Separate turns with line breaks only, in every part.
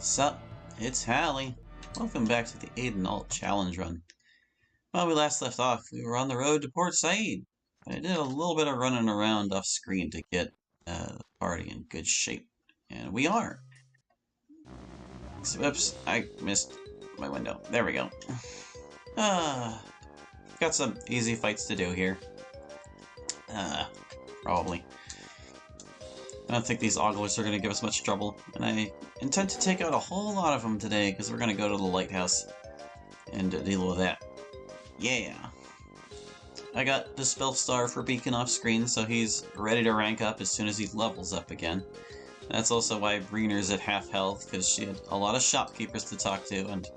Sup, it's Hallie. Welcome back to the Aidyn Alt Challenge Run. When we last left off, we were on the road to Port Said. I did a little bit of running around off screen to get the party in good shape. And we are. Oops, I missed my window. There we go. Got some easy fights to do here. Probably. I don't think these oglers are going to give us much trouble, and I intend to take out a whole lot of them today because we're going to go to the lighthouse and deal with that. Yeah! I got the spell star for Beacon off screen, so he's ready to rank up as soon as he levels up again. That's also why Breener's at half health, because she had a lot of shopkeepers to talk to, and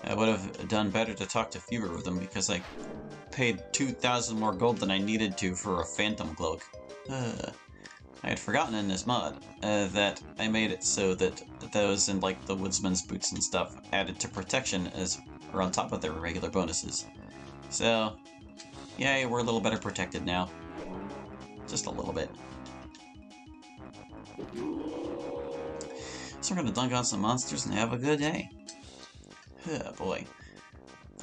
I would have done better to talk to fewer of them because I paid 2,000 more gold than I needed to for a phantom cloak. I had forgotten in this mod that I made it so that those in like the woodsman's boots and stuff added to protection as or on top of their regular bonuses. So, yay, we're a little better protected now. Just a little bit. So we're gonna dunk on some monsters and have a good day. Oh boy.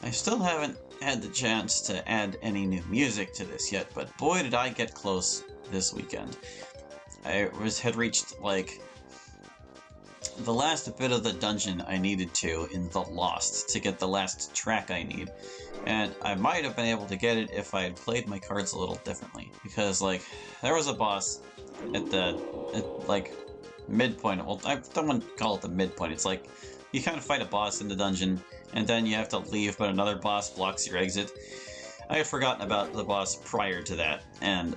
I still haven't had the chance to add any new music to this yet, but boy did I get close this weekend. I had reached, like, the last bit of the dungeon I needed to in The Lost to get the last track I need. And I might have been able to get it if I had played my cards a little differently. Because, like, there was a boss at like, midpoint. Well, I don't want to call it the midpoint. It's like, you kind of fight a boss in the dungeon, and then you have to leave, but another boss blocks your exit. I had forgotten about the boss prior to that, and,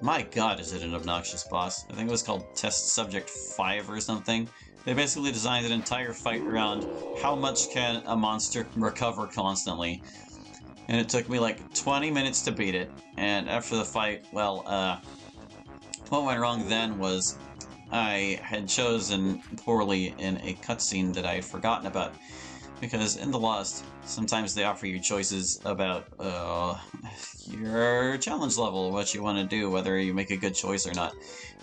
my god, is it an obnoxious boss. I think it was called Test Subject 5 or something. They basically designed an entire fight around how much can a monster recover constantly. And it took me like 20 minutes to beat it. And after the fight, well, what went wrong then was I had chosen poorly in a cutscene that I had forgotten about. Because in The Lost, sometimes they offer you choices about your challenge level, what you want to do, whether you make a good choice or not.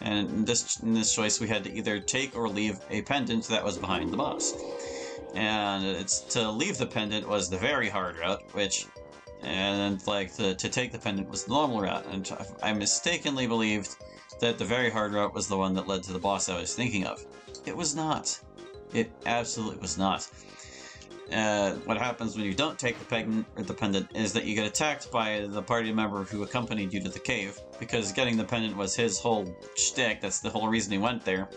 And in this choice, we had to either take or leave a pendant that was behind the boss. And it's to leave the pendant was the very hard route, and like to take the pendant was the normal route. And I mistakenly believed that the very hard route was the one that led to the boss I was thinking of. It was not. It absolutely was not. What happens when you don't take the pendant is that you get attacked by the party member who accompanied you to the cave, because getting the pendant was his whole shtick. That's the whole reason he went there.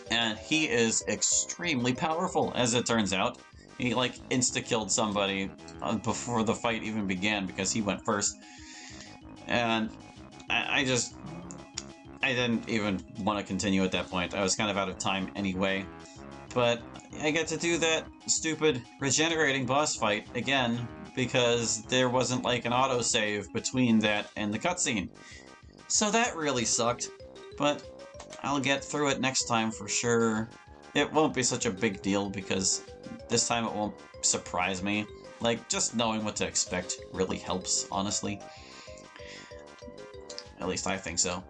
And he is extremely powerful, as it turns out. He, like, insta-killed somebody before the fight even began because he went first. And I didn't even want to continue at that point. I was kind of out of time anyway. But I get to do that stupid regenerating boss fight again because there wasn't like an autosave between that and the cutscene. So that really sucked, but I'll get through it next time for sure. It won't be such a big deal because this time it won't surprise me. Like, just knowing what to expect really helps, honestly. At least I think so.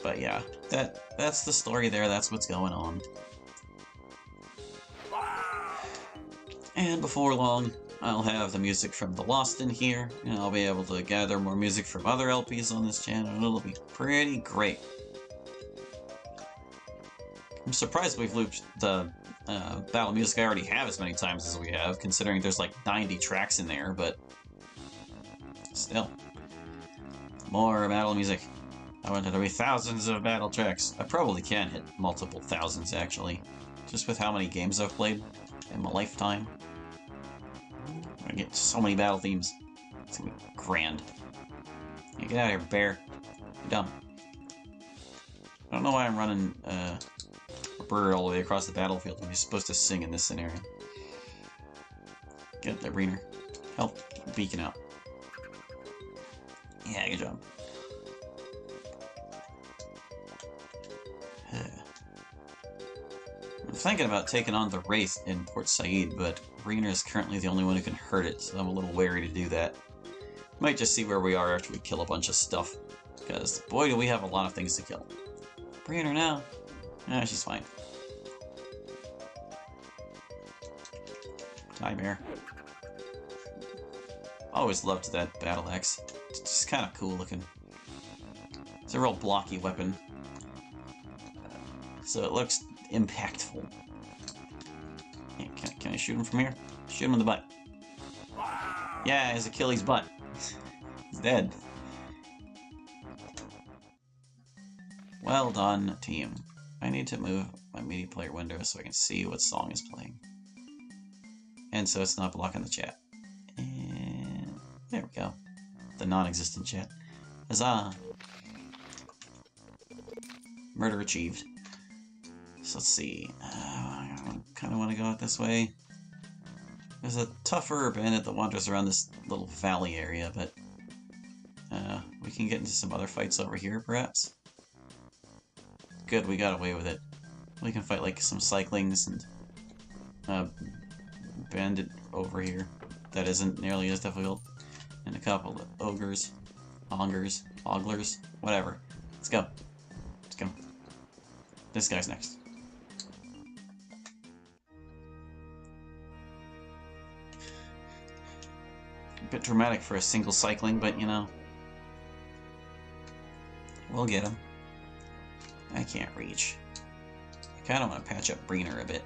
But yeah, that's the story there, that's what's going on. And before long, I'll have the music from The Lost in here, and I'll be able to gather more music from other LPs on this channel, and it'll be pretty great. I'm surprised we've looped the battle music I already have as many times as we have, considering there's like 90 tracks in there, but still. More battle music. I want there to be thousands of battle tracks. I probably can hit multiple thousands, actually, just with how many games I've played in my lifetime. I'm gonna get so many battle themes. It's gonna be grand. Yeah, get out of here, bear. You're dumb. I don't know why I'm running a bird all the way across the battlefield when you're supposed to sing in this scenario. Get there, Breener. Help Beacon out. Yeah, good job. I'm thinking about taking on the Wraith in Port Said, but Breener is currently the only one who can hurt it, so I'm a little wary to do that. Might just see where we are after we kill a bunch of stuff, because boy do we have a lot of things to kill. Breener now. Ah, she's fine. Die, bear. Always loved that battle axe. It's just kind of cool looking. It's a real blocky weapon. So it looks impactful. Yeah, can I shoot him from here? Shoot him in the butt. Yeah, his Achilles butt. He's dead. Well done, team. I need to move my media player window so I can see what song is playing. And so it's not blocking the chat. And there we go. The non-existent chat. Huzzah! Murder achieved. So let's see. I kind of want to go out this way. There's a tougher bandit that wanders around this little valley area, but we can get into some other fights over here, perhaps. Good, we got away with it. We can fight like some cyclings and bandit over here that isn't nearly as difficult, and a couple of ogres, oglers, whatever. Let's go. Let's go. This guy's next. A bit dramatic for a single cycling, but you know, we'll get him. I can't reach. I kind of want to patch up Breener a bit.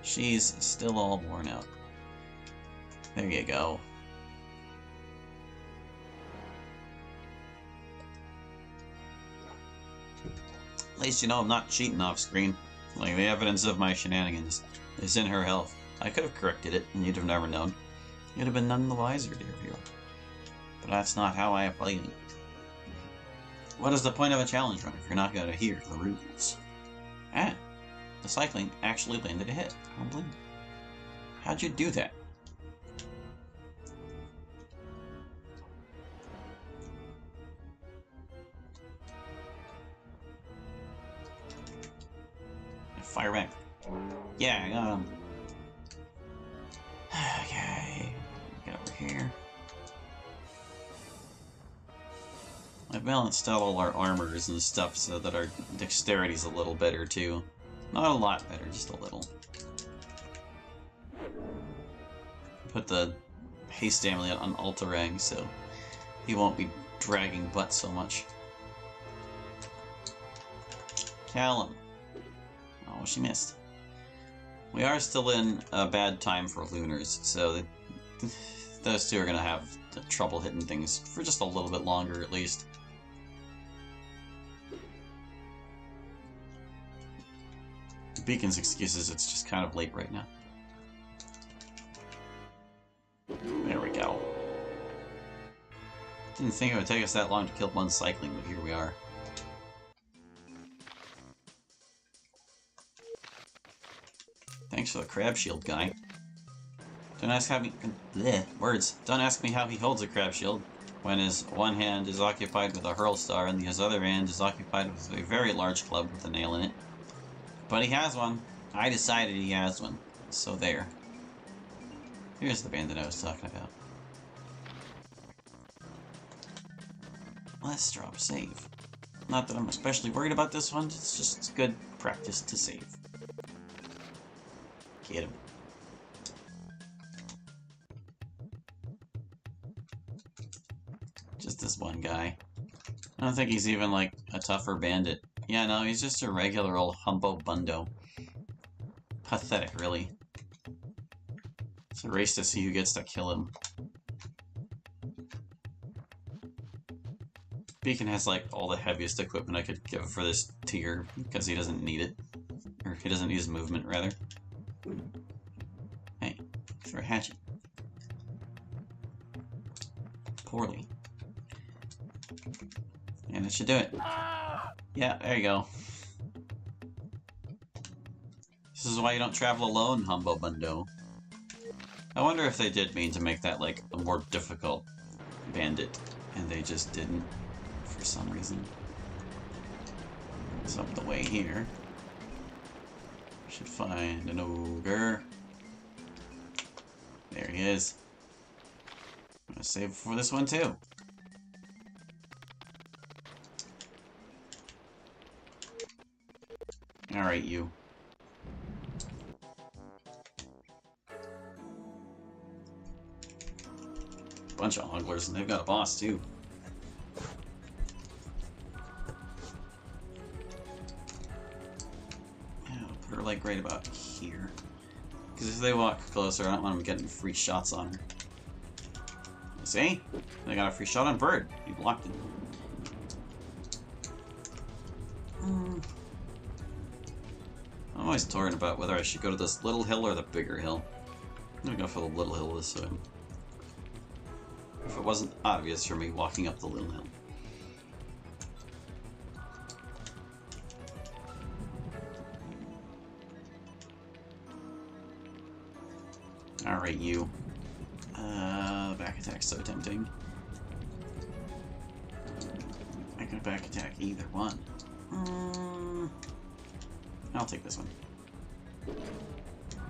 She's still all worn out. There you go. At least you know I'm not cheating off screen. Like, the evidence of my shenanigans is in her health. I could have corrected it, and you'd have never known. You'd have been none the wiser, dear viewer. But that's not how I play it. What is the point of a challenge run if you're not going to hear the rules? Ah, the cycling actually landed a hit. I don't believe it. How'd you do that? Fire back. Yeah, I got him. Okay, get over here. I balanced out all our armors and stuff so that our dexterity's a little better too. Not a lot better, just a little. Put the haste amulet on Altarang so he won't be dragging butt so much. Callum. Oh, she missed. We are still in a bad time for lunars, so those two are going to have trouble hitting things for just a little bit longer at least. Beacon's excuses, it's just kind of late right now. There we go. Didn't think it would take us that long to kill one cycling, but here we are. Thanks for the crab shield, guy. Don't ask how he... bleh, words. Don't ask me how he holds a crab shield when his one hand is occupied with a hurl star and his other hand is occupied with a very large club with a nail in it. But he has one. I decided he has one. So there. Here's the bandit I was talking about. Let's drop save. Not that I'm especially worried about this one, it's just good practice to save. Get him. Just this one guy. I don't think he's even like a tougher bandit. Yeah, no, he's just a regular old humbo bundo. Pathetic, really. It's a race to see who gets to kill him. Beacon has like all the heaviest equipment I could give for this tier because he doesn't need it. Or he doesn't use movement, rather. Hey, throw a hatchet. Poorly. And it should do it. Yeah, there you go. This is why you don't travel alone, Humbo Bundo. I wonder if they did mean to make that, like, a more difficult bandit, and they just didn't, for some reason. It's up the way here. Should find an ogre. There he is. I'm gonna save for this one, too. Alright, you. bunch of oglers, and they've got a boss too. Yeah, I'll put her like right about here. Because if they walk closer, I don't want them getting free shots on her. See? They got a free shot on Bird. He blocked it. I'm always torn about whether I should go to this little hill or the bigger hill. I'm gonna go for the little hill this time. If it wasn't obvious for me walking up the little hill. Alright, you. Back attack's so tempting. I could back attack either one. I'll take this one.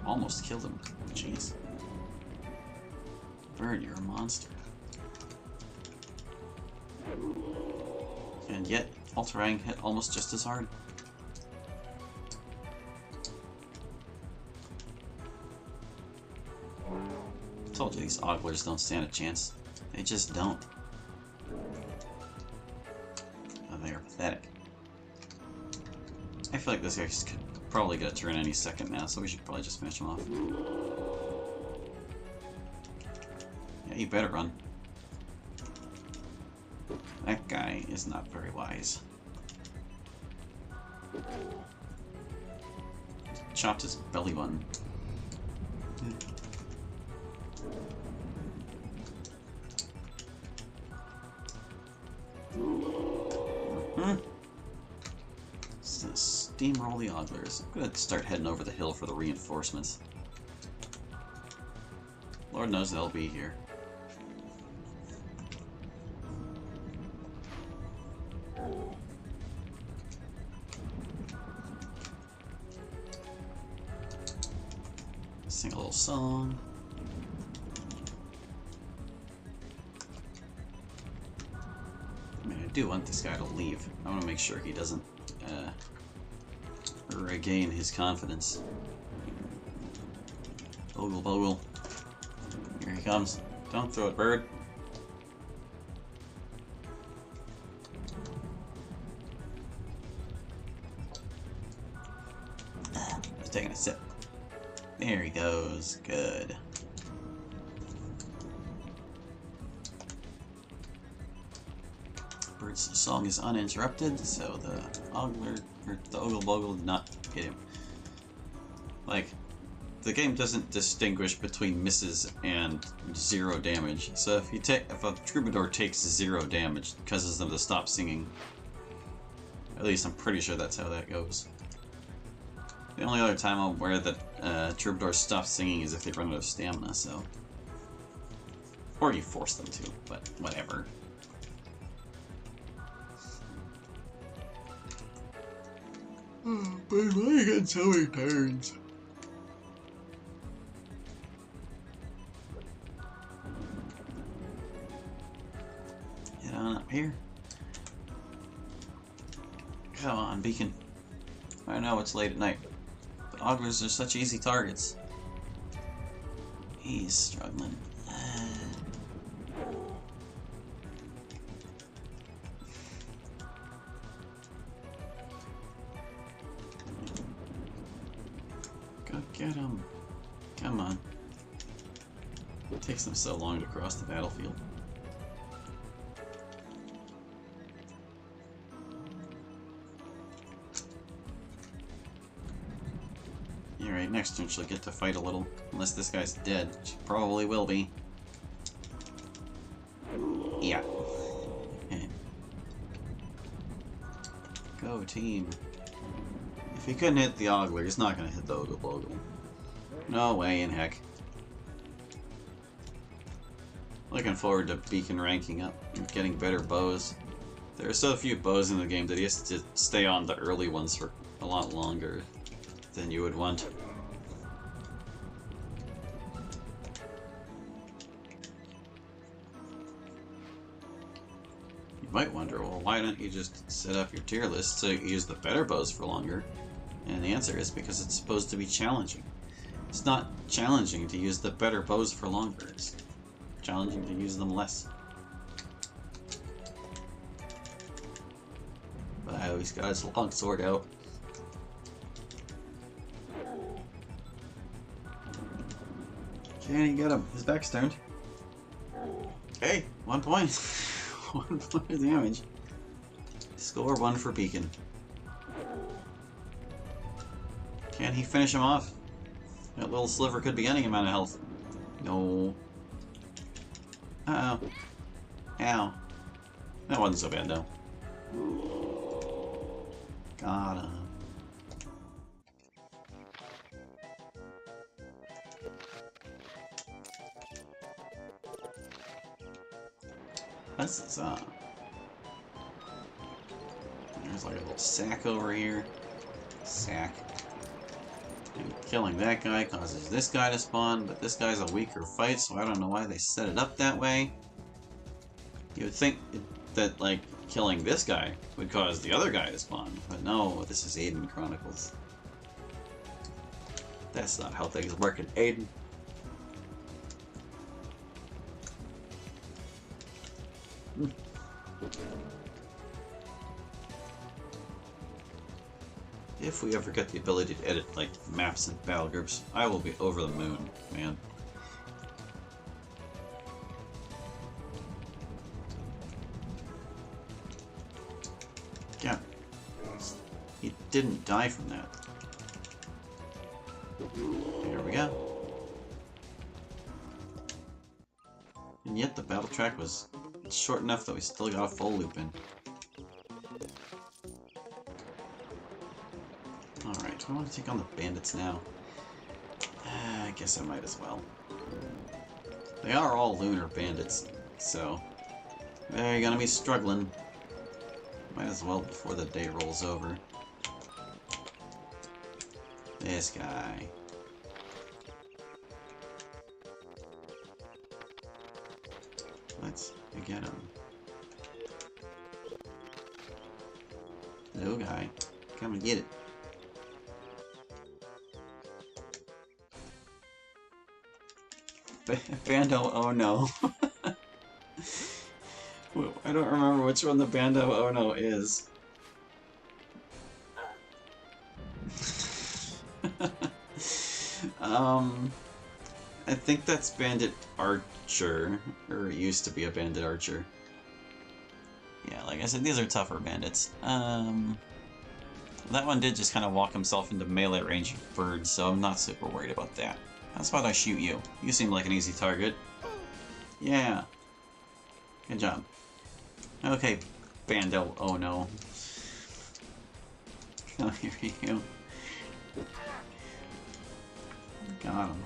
Almost killed him. Jeez. Bird, you're a monster. And yet, Ultrang hit almost just as hard. Told you these oglers don't stand a chance. They just don't. Oh, they are pathetic. I feel like this guy could probably get a turn any second now, so we should probably just finish him off. Yeah, you better run. That guy is not very wise. Chopped his belly button. Steamroll the oglers. I'm gonna start heading over the hill for the reinforcements. Lord knows they'll be here. Sing a little song. I mean, I do want this guy to leave. I want to make sure he doesn't regain his confidence. Bogle, Bogle. Here he comes. Don't throw it, Bird. Just taking a sip. There he goes. Good. Bird's song is uninterrupted, so the ogler, or the Ogle Bogle did not hit him. Like, the game doesn't distinguish between misses and 0 damage. So if a troubadour takes 0 damage, it causes them to stop singing. At least I'm pretty sure that's how that goes. The only other time I'm aware that troubadours stop singing is if they run out of stamina, so... Or you force them to, but whatever. But why get so many turns? Get on up here. Come on, Beacon. I know it's late at night, but oglers are such easy targets. He's struggling. Go get him. Come on. It takes them so long to cross the battlefield. Alright, next turn she'll get to fight a little. Unless this guy's dead. She probably will be. Yeah. Go team. If he couldn't hit the ogler, he's not gonna hit the Ogle Bogle. No way in heck. Looking forward to Beacon ranking up and getting better bows. There are so few bows in the game that he has to stay on the early ones for a lot longer than you would want. You might wonder, well, why don't you just set up your tier list so you use the better bows for longer? And the answer is because it's supposed to be challenging. It's not challenging to use the better bows for longer. It's challenging to use them less. But I always got his long sword out. Okay, you got him. His back's turned. Hey, 1 point. 1 point of damage. Score 1 for Beacon. Can he finish him off? That little sliver could be getting him out of health. No. Uh-oh. Ow. That wasn't so bad, though. Got him. This is, there's like a little sack over here. Sack. And killing that guy causes this guy to spawn, but this guy's a weaker fight, so I don't know why they set it up that way. You would think that, like, killing this guy would cause the other guy to spawn, but no, this is Aidyn Chronicles. That's not how things work in Aidyn. If we ever get the ability to edit, like, maps and battle groups, I will be over the moon, man. Yeah. He didn't die from that. Here we go. And yet the battle track was short enough that we still got a full loop in. Alright, do I want to take on the bandits now? I guess I might as well. They are all lunar bandits, so they're gonna be struggling. Might as well before the day rolls over. This guy. Let's get him. Hello, guy. Come and get it. Bando, oh no. I don't remember which one the Bando oh no is. I think that's Bandit Archer, or it used to be a Bandit Archer. Yeah, like I said, these are tougher bandits. That one did just kind of walk himself into melee range of birds, so I'm not super worried about that. How about I shoot you? You seem like an easy target. Yeah. Good job. Okay, Bando. Oh no. Come here, you. Got him.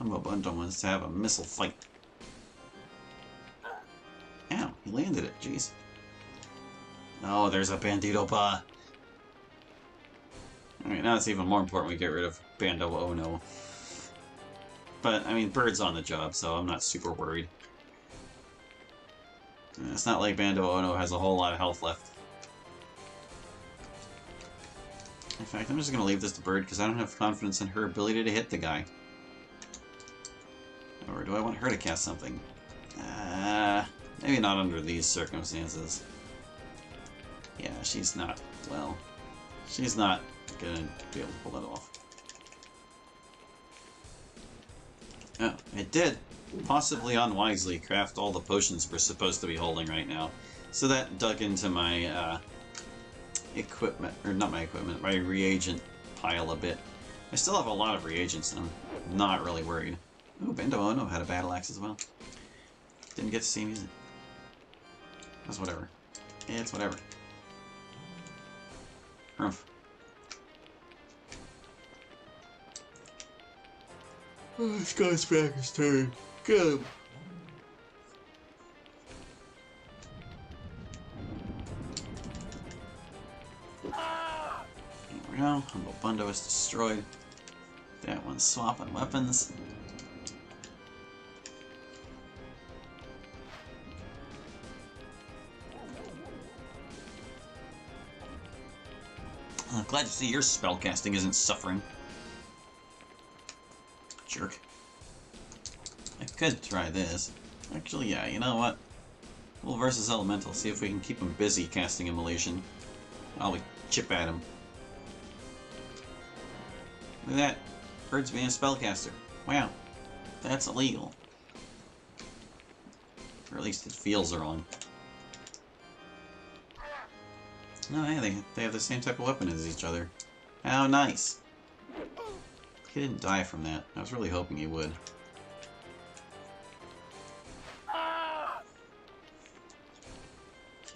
Bando wants to have a missile fight. Ow, he landed it. Jeez. Oh, there's a Bandito Ba. Alright, now it's even more important we get rid of Bando oh no. But, I mean, Bird's on the job, so I'm not super worried. It's not like Bando oh no has a whole lot of health left. In fact, I'm just going to leave this to Bird because I don't have confidence in her ability to hit the guy. Or do I want her to cast something? Maybe not under these circumstances. Yeah, she's not, well, she's not gonna be able to pull that off. Oh, it did, possibly unwisely, craft all the potions we're supposed to be holding right now. So that dug into my, equipment, or not my equipment, my reagent pile a bit. I still have a lot of reagents, and I'm not really worried. Ooh, Bando oh no had a battle axe as well. Didn't get to see him use it. That's whatever. It's whatever. Humph. Oh, this guy's back his turn. Get him. There we go. Humble Bando is destroyed. That one's swapping weapons. Glad to see your spellcasting isn't suffering. Jerk. I could try this. Actually, yeah, you know what? We'll versus Elemental, see if we can keep him busy casting Immolation while we chip at him. Look at that. Bird's being a spellcaster. Wow. That's illegal. Or at least it feels wrong. No, hey, they have the same type of weapon as each other. How nice. He didn't die from that. I was really hoping he would.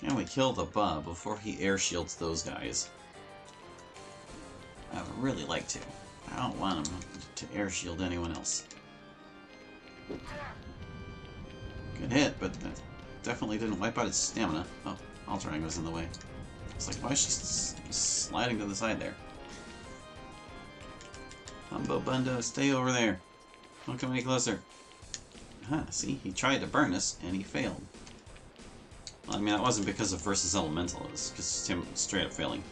And we kill the bub before he air shields those guys. I would really like to. I don't want him to air shield anyone else. Good hit, but that definitely didn't wipe out his stamina. Oh, Alterang was in the way. It's like, why is she sliding to the side there? Humbo Bundo, stay over there. Don't come any closer. Huh, see? He tried to burn us, and he failed. Well, I mean, that wasn't because of versus Elemental. It was just him straight up failing.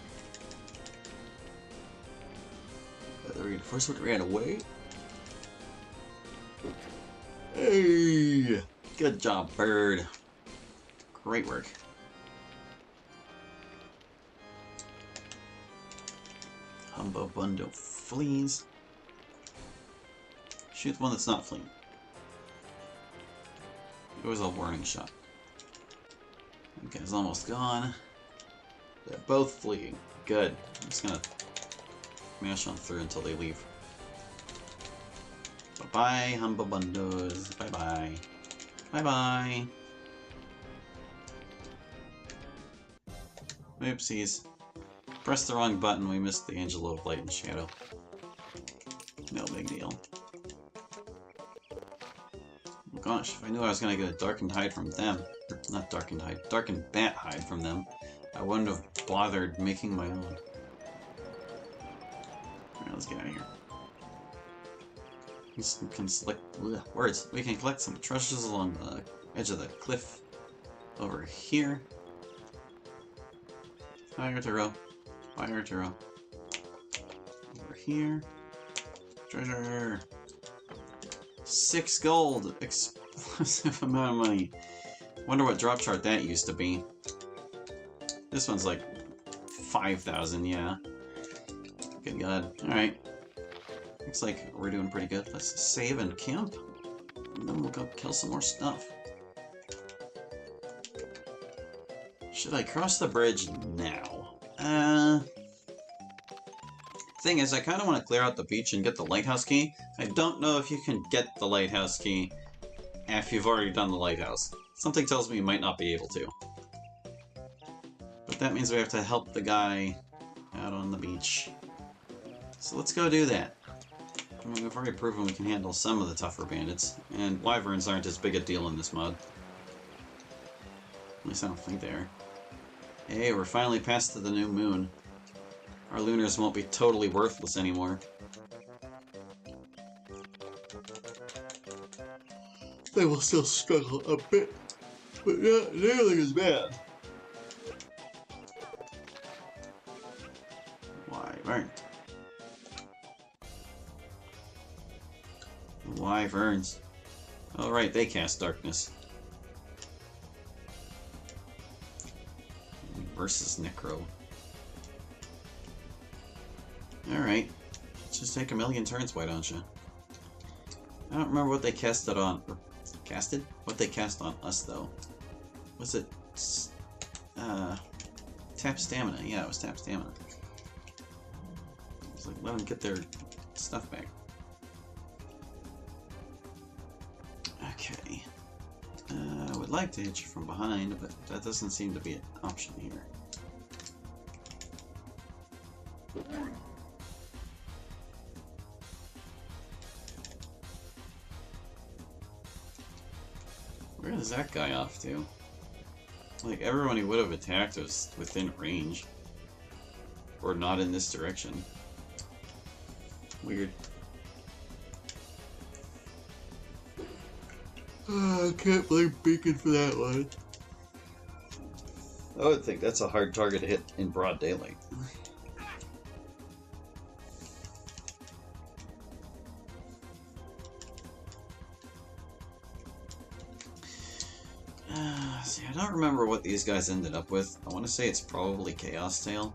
The reinforcement ran away. Hey! Good job, bird. Great work. Humbo Bundo flees. Shoot the one that's not fleeing. It was a warning shot. That guy's almost gone. They're both fleeing. Good. I'm just gonna mash on through until they leave. Bye-bye, Humbo Bundos. Bye-bye. Bye-bye. Oopsies. Pressed the wrong button, we missed the Angel of Light and Shadow. No big deal. Oh gosh, if I knew I was gonna get a Darkened Hide from them, or not Darkened Hide, Darkened Bat Hide from them, I wouldn't have bothered making my own. Alright, let's get out of here. We can select words. We can collect some treasures along the edge of the cliff over here. Fire to row. Fire to row. Over here. Treasure. 6 gold. Explosive amount of money. Wonder what drop chart that used to be. This one's like 5,000, yeah. Good God. Alright. Looks like we're doing pretty good. Let's save and camp. And then we'll go kill some more stuff. Should I cross the bridge now? Thing is, I kind of want to clear out the beach and get the lighthouse key. I don't know if you can get the lighthouse key after you've already done the lighthouse. Something tells me you might not be able to. But that means we have to help the guy out on the beach. So let's go do that. I mean, we've already proven we can handle some of the tougher bandits, and wyverns aren't as big a deal in this mod. At least I don't think they are. Hey, we're finally past to the new moon. Our lunars won't be totally worthless anymore. They will still struggle a bit, but not nearly as bad. Wyvern. Wyverns. Oh right, they cast darkness. Versus Necro. Alright. Just take a million turns, why don't you? I don't remember what they casted on. Casted? What they cast on us, though. Was it... Tap Stamina. Yeah, it was Tap Stamina. It's like, let them get their stuff back. Okay. I would like to hit you from behind, but that doesn't seem to be an option here. Where is that guy off to? Like, everyone he would have attacked was within range. Or not in this direction. Weird. Oh, I can't blame Beacon for that one. I would think that's a hard target to hit in broad daylight. I don't remember what these guys ended up with. I want to say it's probably Chaos Tail.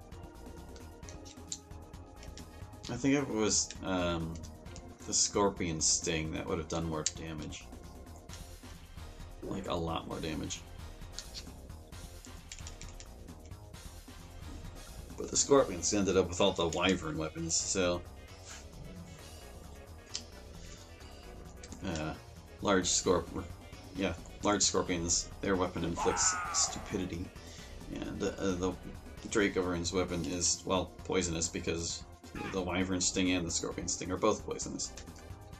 I think if it was the Scorpion Sting, that would have done more damage. Like, a lot more damage. But the Scorpions ended up with all the Wyvern weapons, so... large Scorpions, their weapon inflicts stupidity. And the Dracover's weapon is, well, poisonous because the Wyvern Sting and the Scorpion Sting are both poisonous.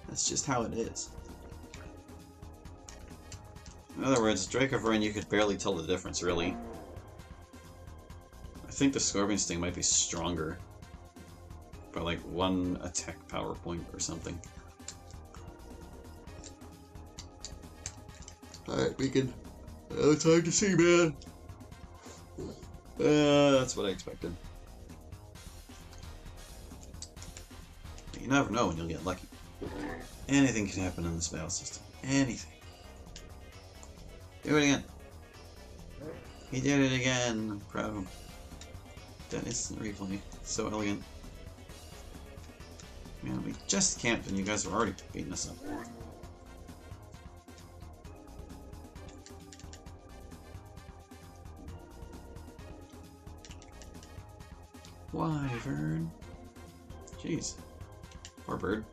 That's just how it is. In other words, Dracover, you could barely tell the difference, really. I think the Scorpion Sting might be stronger. By like 1 attack power point or something. Alright, Beacon. It's hard to see, man. That's what I expected. But you never know when you'll get lucky. Anything can happen in this battle system. Anything. Do it again. He did it again. I'm proud of him. That instant replay. So elegant. Man, we just camped and you guys were already beating us up. Wyvern. Jeez. Poor bird.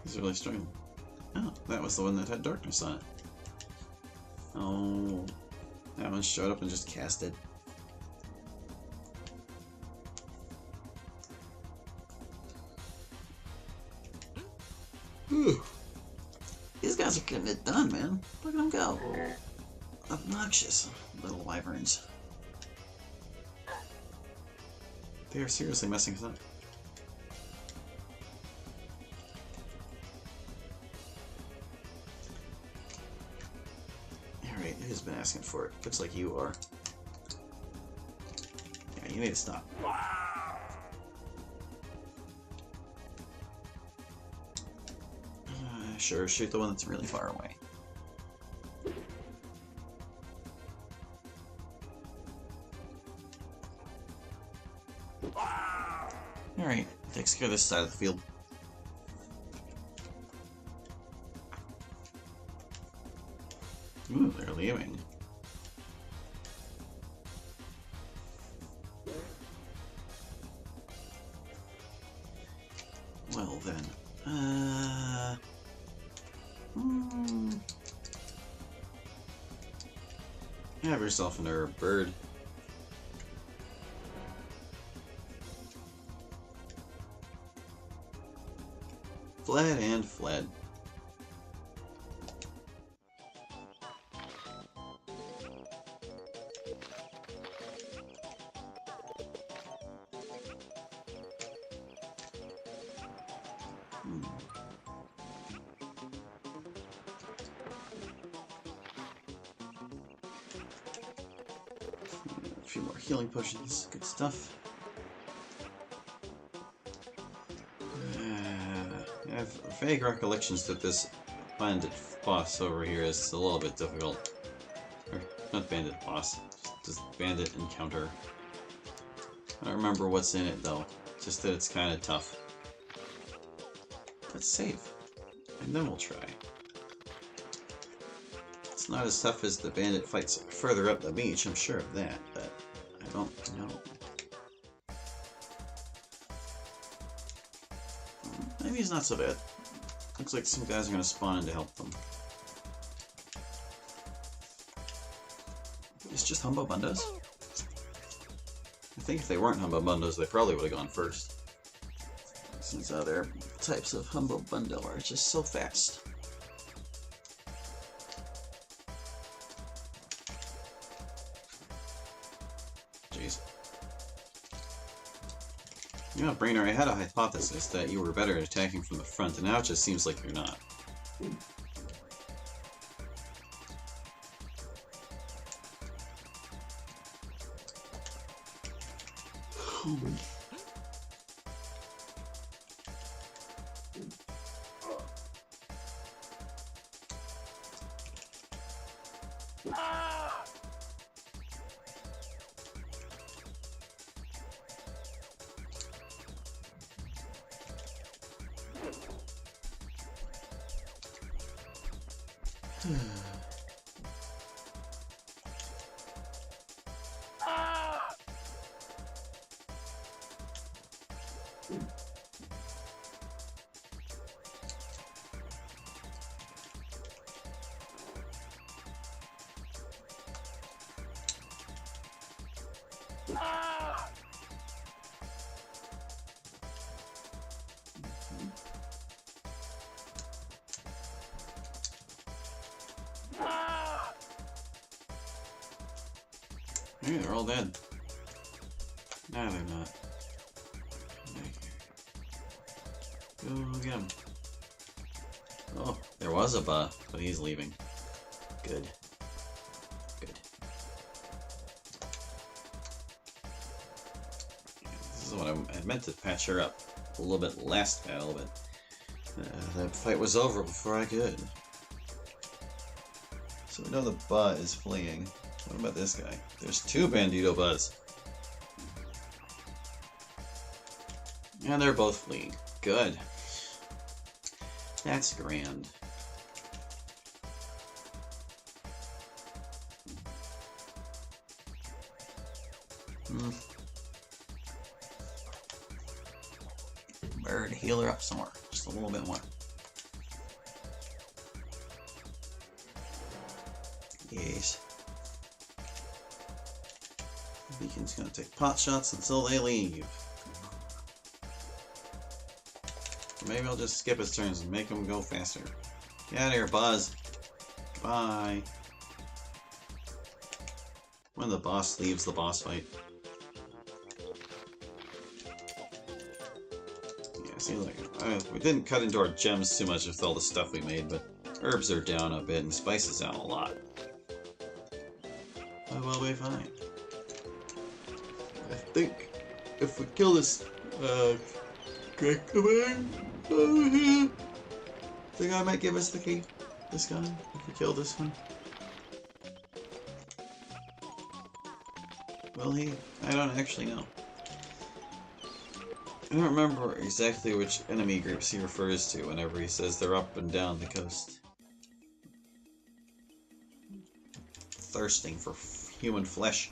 He's really struggling. Oh, that was the one that had darkness on it. Oh, that one showed up and just cast it. Whew. These guys are getting it done, man. Look at them go. Obnoxious little wyverns. They are seriously messing us up. Alright, who's been asking for it? Looks like you are. Yeah, you need to stop. Sure, shoot the one that's really far away. Alright, takes care of this side of the field. Ooh, they're leaving. Well then, have yourself another bird. Fled and fled. A few more healing potions, good stuff. I have vague recollections that this bandit boss over here is a little bit difficult. Or, not bandit boss, just bandit encounter. I don't remember what's in it though, just that it's kind of tough. Let's save, and then we'll try. It's not as tough as the bandit fights further up the beach, I'm sure of that, but I don't know. Maybe he's not so bad. Looks like some guys are going to spawn in to help them. It's just Humbo Bundos? I think if they weren't Humbo Bundos, they probably would have gone first. Since other types of Humbo Bundo are just so fast. Jeez. You know, Brainer, I had a hypothesis that you were better at attacking from the front, and now it just seems like you're not. Hey, they're all dead. No, they're not. Go get him. Oh, there was a buff, but he's leaving. Good. Good. This is what I meant to patch her up a little bit last battle, but that fight was over before I could. So we know the Ba is fleeing. What about this guy? There's two Bandito Bas. And they're both fleeing. Good. That's grand. Better to heal her up some more. Just a little bit more. Yes. Beacon's gonna take pot shots until they leave. Maybe I'll just skip his turns and make him go faster. Get out of here, Buzz. Bye. When the boss leaves the boss fight. Yeah, seems like we didn't cut into our gems too much with all the stuff we made, but herbs are down a bit and spices down a lot. But we'll be fine. I think if we kill this Greg, I think I might give us the key. This guy, if we kill this one. Will he? I don't actually know. I don't remember exactly which enemy groups he refers to whenever he says they're up and down the coast. Thirsting for human flesh.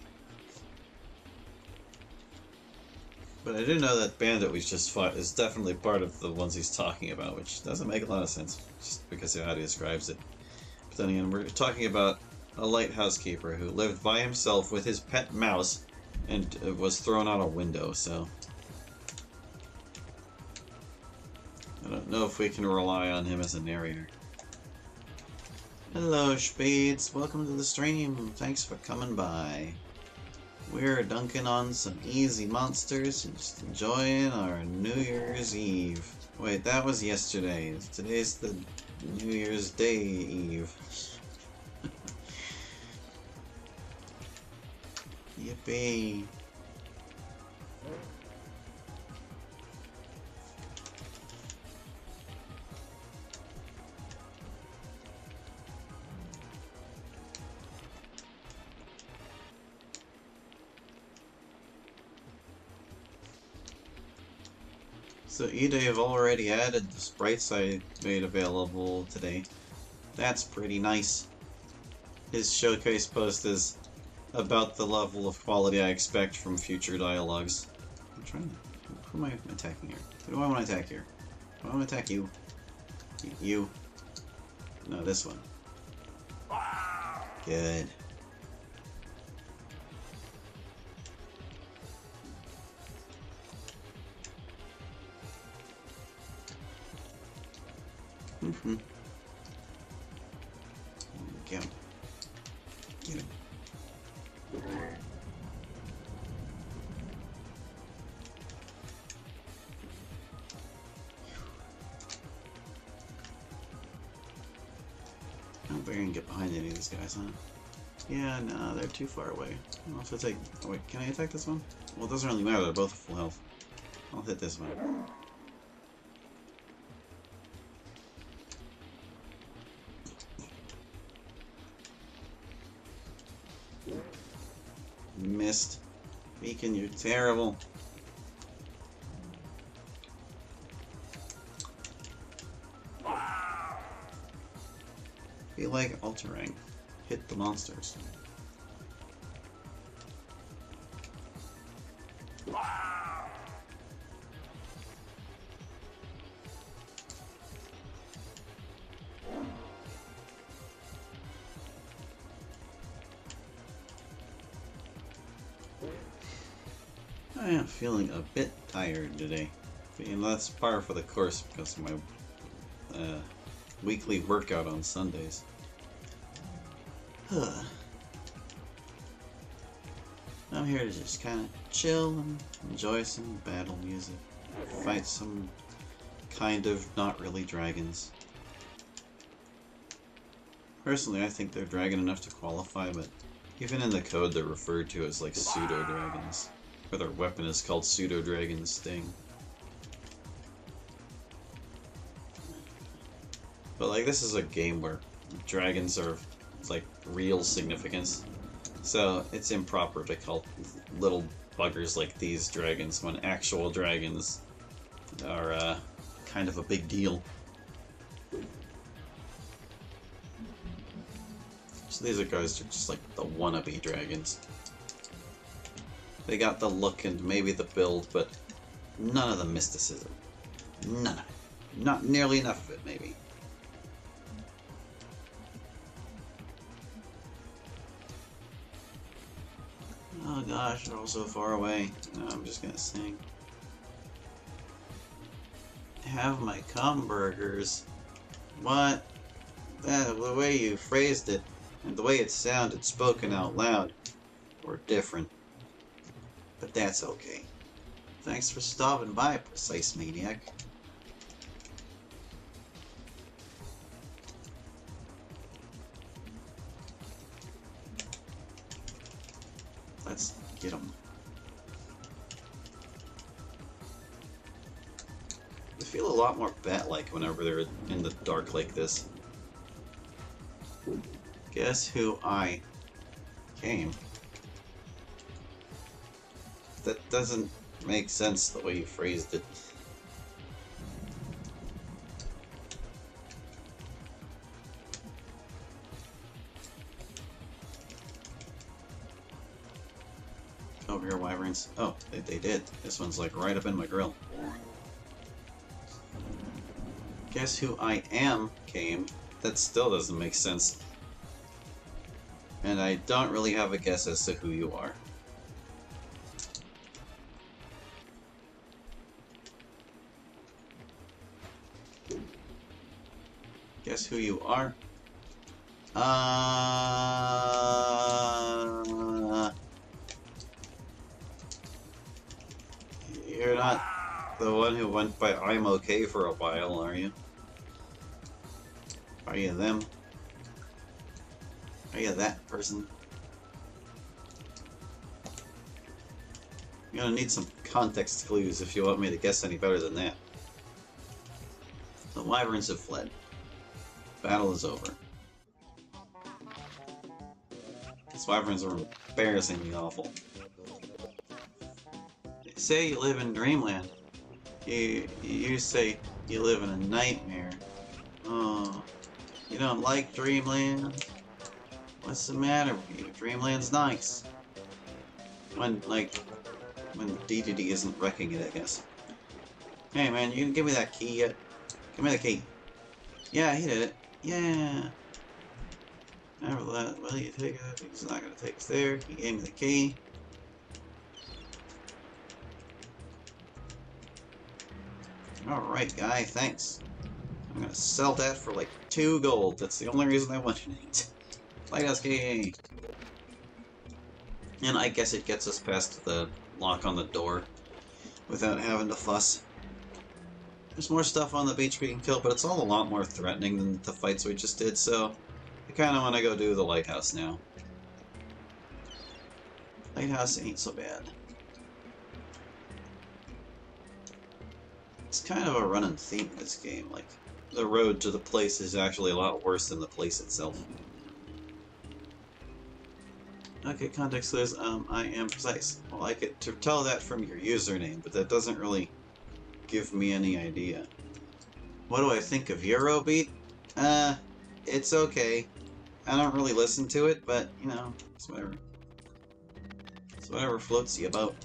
But I do know that bandit we just fought is definitely part of the ones he's talking about, which doesn't make a lot of sense, just because of how he describes it. But then again, we're talking about a lighthouse keeper who lived by himself with his pet mouse and was thrown out a window, so... I don't know if we can rely on him as a narrator. Hello, Spades. Welcome to the stream. Thanks for coming by. We're dunking on some easy monsters and just enjoying our New Year's Eve. Wait, that was yesterday. Today's the New Year's Day Eve. Yippee. So Aidyn already added the sprites I made available today. That's pretty nice. His showcase post is about the level of quality I expect from future dialogues. I'm trying to... Who am I attacking here? Who do I want to attack here? I want to attack you. You. No, this one. Good. Mm-hmm. Get him. Get him. I don't think I can get behind any of these guys, huh? Yeah, no, they're too far away. I'll have to take... Oh, wait, can I attack this one? Well, it doesn't really matter, they're both full health. I'll hit this one. Missed. Beacon, you're terrible. Be like altering. Hit the monsters. I am feeling a bit tired today. And that's par for the course because of my weekly workout on Sundays. I'm here to just kind of chill and enjoy some battle music. Fight some kind of not really dragons. Personally, I think they're dragon enough to qualify, but even in the code they're referred to as like pseudo-dragons. Or their weapon is called Pseudo-Dragon Sting. But like, this is a game where dragons are like real significance. So it's improper to call little buggers like these dragons when actual dragons are kind of a big deal. So these are guys that are just like the wannabe dragons. They got the look and maybe the build, but none of the mysticism. None of it. Not nearly enough of it, maybe. Oh gosh, they're all so far away. No, I'm just gonna sing. Have my cum burgers. What? The way you phrased it, and the way it sounded spoken out loud, were different. But that's okay. Thanks for stopping by, Precise Maniac. Let's get them. They feel a lot more bat-like whenever they're in the dark like this. Guess who I came? That doesn't make sense the way you phrased it. Over here, wyverns. Oh, they did. This one's like right up in my grill. Guess who I am came? That still doesn't make sense. And I don't really have a guess as to who you are. Guess who you are? You're not the one who went by I'm okay for a while, are you? Are you them? Are you that person? You're gonna need some context clues if you want me to guess any better than that. The wyverns have fled. Battle is over. These wyverns are embarrassingly awful. They say you live in dreamland. You say you live in a nightmare. Oh, you don't like dreamland? What's the matter with you? Dreamland's nice. When DDD isn't wrecking it, I guess. Hey man, you can give me that key yet? Give me the key. Yeah, he did it. Yeah. Never will you take it? He's not gonna take us there. He gave me the key. Alright, guy, thanks. I'm gonna sell that for like 2 gold. That's the only reason I wanted it. Lighthouse key! And I guess it gets us past the lock on the door without having to fuss. There's more stuff on the beach we can kill, but it's all a lot more threatening than the fights we just did, so I kind of want to go do the lighthouse now. Lighthouse ain't so bad. It's kind of a running theme in this game, like, the road to the place is actually a lot worse than the place itself. Okay, context clues, I am precise. Well, I get to tell that from your username, but that doesn't really give me any idea. What do I think of Eurobeat? It's okay. I don't really listen to it, but, you know, it's whatever. It's whatever floats you about.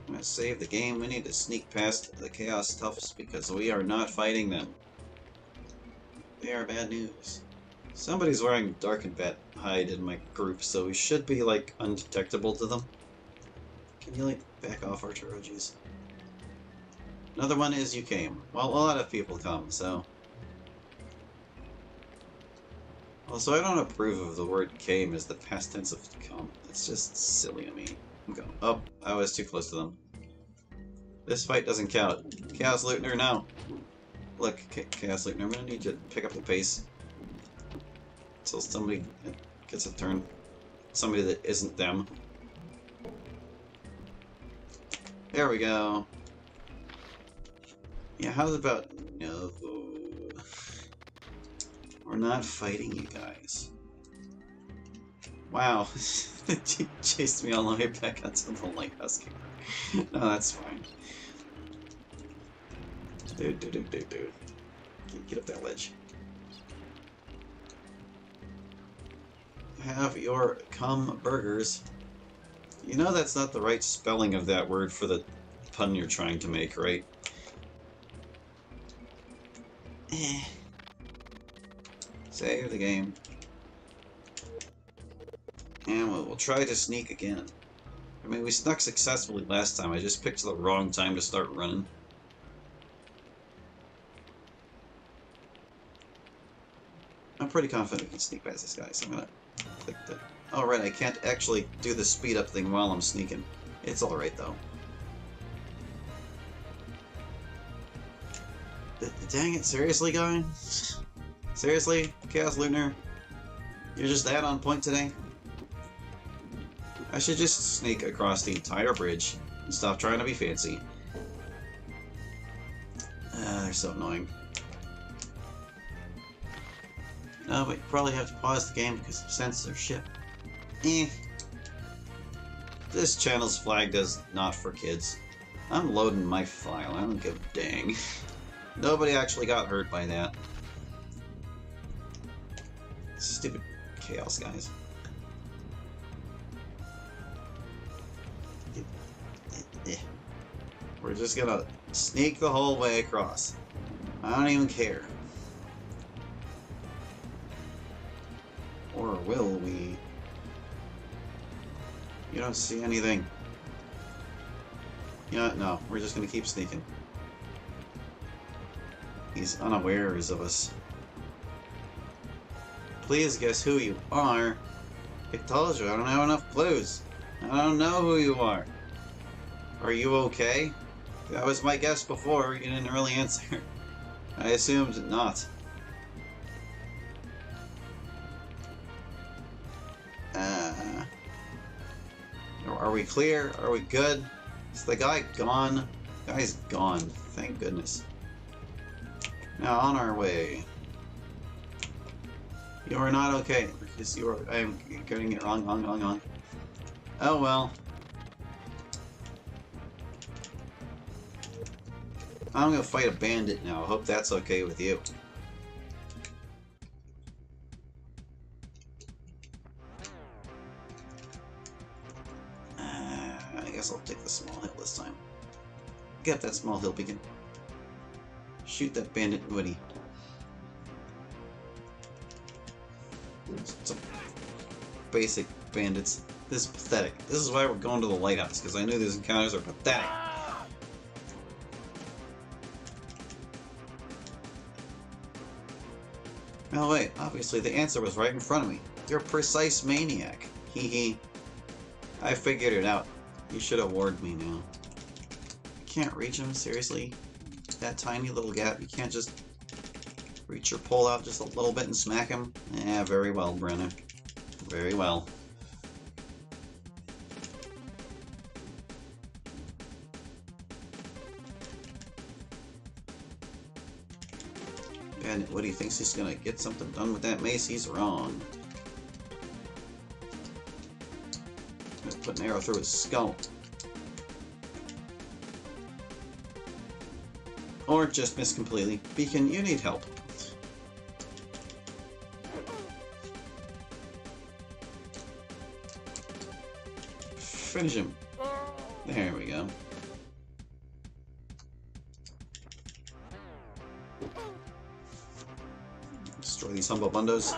I'm gonna save the game. We need to sneak past the Chaos Toughs because we are not fighting them. They are bad news. Somebody's wearing Dark and Vet hide in my group, so we should be, like, undetectable to them. Can you, like, back off, Arturo? Jeez. Another one is you came. Well, a lot of people come, so... Also, I don't approve of the word came as the past tense of come. It's just silly to me. I'm going. Oh, I was too close to them. This fight doesn't count. Chaos Lutener, no. Look, Chaos Lutener, I'm gonna need you to pick up the pace. Until somebody gets a turn. Somebody that isn't them. There we go. Yeah, how's about... No. We're not fighting you guys. Wow. He chased me all the way back onto the lighthouse keeper. No, that's fine. Dude. Get up that ledge. Have your cum burgers. You know that's not the right spelling of that word for the pun you're trying to make, right? Save the game. And we'll try to sneak again. I mean, we snuck successfully last time. I just picked the wrong time to start running. I'm pretty confident we can sneak past this guy, so I'm gonna click the... Oh, right, I can't actually do the speed up thing while I'm sneaking. It's alright, though. Dang it, seriously, guy? Seriously? Chaos Lutener? You're just that on point today? I should just sneak across the entire bridge and stop trying to be fancy. They're so annoying. No, but you probably have to pause the game because of censorship. This channel's flagged as not for kids. I'm loading my file. I don't give a dang. Nobody actually got hurt by that. Stupid chaos guys. We're just gonna sneak the whole way across. I don't even care. Or will we? You don't see anything. Yeah, no, we're just gonna keep sneaking. He's unawares of us. Please guess who you are. I told you, I don't have enough clues. I don't know who you are. Are you okay? That was my guess before, you didn't really answer. I assumed not. Are we clear? Are we good? Is the guy gone? The guy's gone. Thank goodness. Now on our way. You are not okay. Because you are. I am getting it wrong. Oh well. I'm gonna fight a bandit now. I hope that's okay with you. I guess I'll take the small hill this time. Get that small hill beacon. Shoot that bandit woody. Some basic bandits. This is pathetic. This is why we're going to the lighthouse, because I knew these encounters are pathetic. Oh wait, obviously the answer was right in front of me. You're a precise maniac. Hee hee. I figured it out. You should have warned me now. I can't reach him, seriously? That tiny little gap, you can't just reach your pole out just a little bit and smack him? Yeah, very well, Brenna. Very well. And what he thinks he's gonna get something done with that mace, he's wrong. I'm gonna put an arrow through his skull. Or just miss completely. Beacon, you need help. finish him. There we go. Destroy these humble bundos.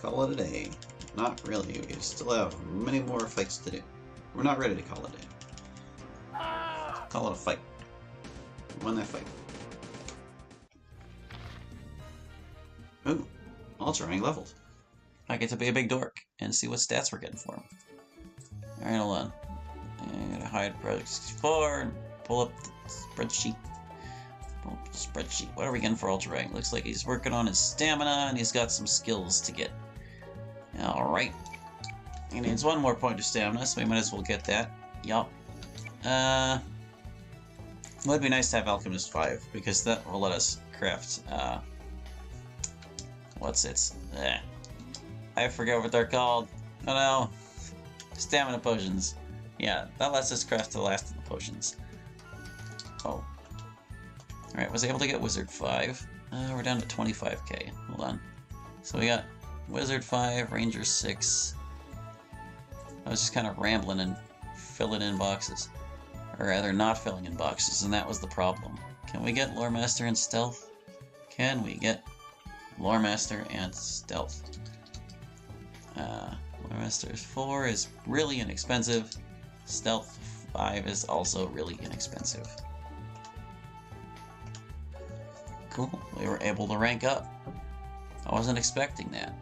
Call it a day. Not really. We still have many more fights to do. We're not ready to call it a day. Call it a fight. We won that fight. Ooh, ultra rank leveled. I get to be a big dork and see what stats we're getting for him. Alright, hold on. I'm gonna hide Project 64 and pull up the spreadsheet. Pull up the spreadsheet. What are we getting for ultra rank? Looks like he's working on his stamina and he's got some skills to get. Alright. He needs one more point of stamina, so we might as well get that. Yup. Would be nice to have Alchemist 5, because that will let us craft, what's it? I forget what they're called. Oh no. Stamina potions. Yeah, that lets us craft the last of the potions. Oh. Alright, was able to get Wizard 5. We're down to 25k. Hold on. So we got Wizard 5, Ranger 6. I was just kind of rambling and filling in boxes. Or rather, not filling in boxes, and that was the problem. Can we get Lore Master and Stealth? Can we get Lore Master and Stealth? Lore Master 4 is really inexpensive. Stealth 5 is also really inexpensive. Cool, we were able to rank up. I wasn't expecting that.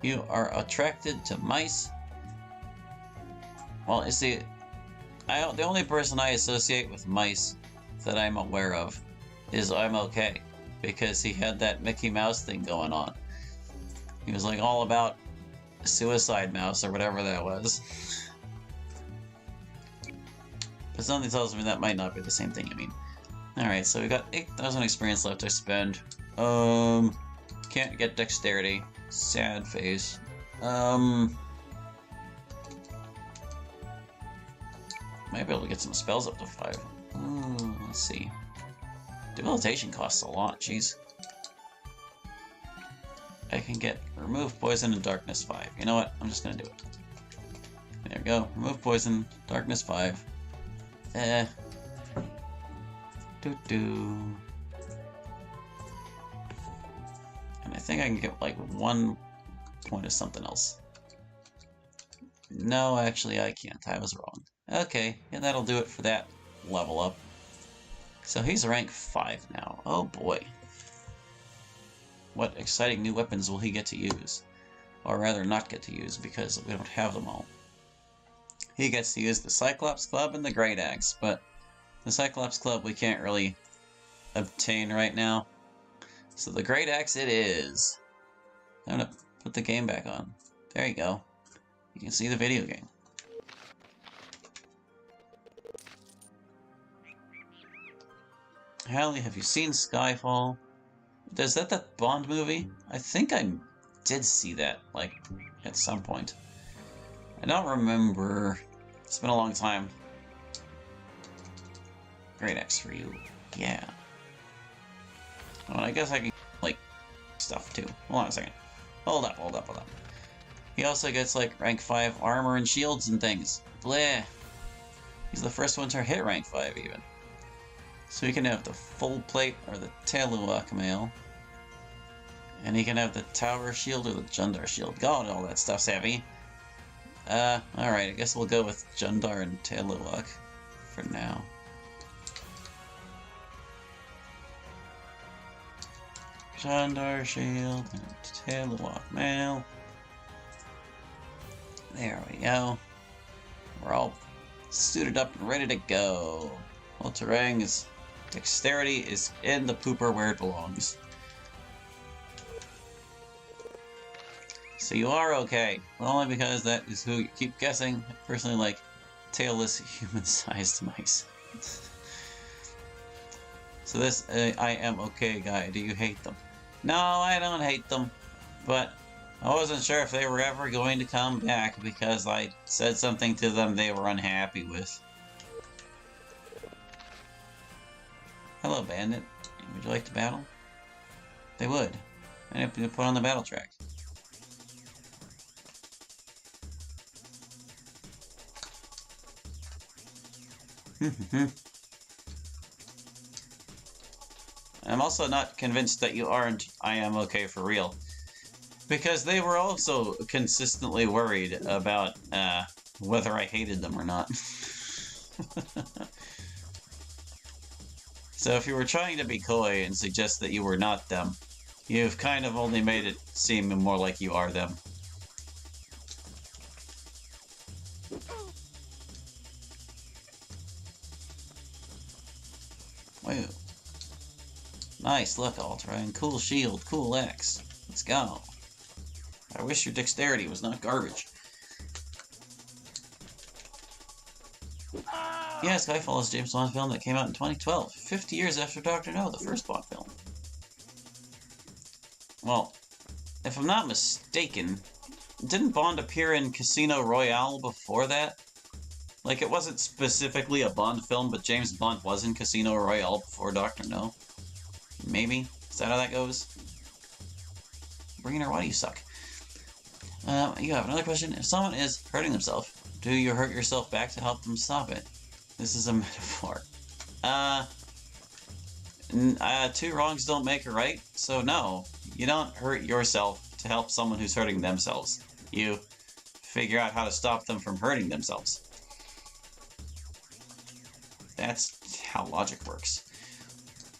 You are attracted to mice? Well, you see, the only person I associate with mice that I'm aware of is I'm okay, because he had that Mickey Mouse thing going on. He was like all about Suicide Mouse or whatever that was. But something tells me that might not be the same thing, I mean. Alright, so we got 8,000 experience left to spend. Can't get dexterity. Sad face. Might be able to get some spells up to 5. Let's see. Debilitation costs a lot, jeez. I can get Remove Poison and Darkness 5. You know what? I'm just gonna do it. There we go. Remove Poison, Darkness 5. And I think I can get like 1 point of something else. No, actually I can't. I was wrong. Okay, and that'll do it for that level up. So he's rank 5 now. Oh boy. What exciting new weapons will he get to use? Or rather not get to use, because we don't have them all. He gets to use the Cyclops Club and the Great Axe, but the Cyclops Club we can't really obtain right now. So the Great Axe it is. I'm gonna put the game back on. There you go. You can see the video game. Hallie, have you seen Skyfall? Is that Bond movie? I think I did see that, like, at some point. I don't remember. It's been a long time. Great Axe for you. Yeah. Oh, I guess I can, like, stuff too. Hold on a second. Hold up. He also gets, like, rank 5 armor and shields and things. Bleh. He's the first one to hit rank 5, even. So he can have the full plate or the Taluak mail. And he can have the Tower Shield or the Jundar Shield. God, all that stuff's heavy. Alright, I guess we'll go with Jundar and Taluak for now. Jundar Shield and Taluak mail. There we go. We're all suited up and ready to go. Ultra-Rang's dexterity is in the pooper where it belongs. So you are okay, but only because that is who you keep guessing. I personally like tailless human-sized mice. So this I am okay guy, do you hate them? No, I don't hate them, but I wasn't sure if they were ever going to come back because I said something to them they were unhappy with. Hello, Bandit. Would you like to battle? They would. And if you put on the battle track. I'm also not convinced that you aren't I am okay for real. Because they were also consistently worried about whether I hated them or not. So if you were trying to be coy and suggest that you were not them, you've kind of only made it seem more like you are them. Whoa. Nice look, Ultra. Cool shield, cool X. Let's go. I wish your dexterity was not garbage. Yeah, Skyfall is a James Bond film that came out in 2012, 50 years after Dr. No, the first Bond film. Well, if I'm not mistaken, didn't Bond appear in Casino Royale before that? Like, it wasn't specifically a Bond film, but James Bond was in Casino Royale before Dr. No? Maybe? Is that how that goes? Breener, why do you suck? You have another question. If someone is hurting themselves, do you hurt yourself back to help them stop it? This is a metaphor. Two wrongs don't make a right, so no. You don't hurt yourself to help someone who's hurting themselves. You figure out how to stop them from hurting themselves. That's how logic works.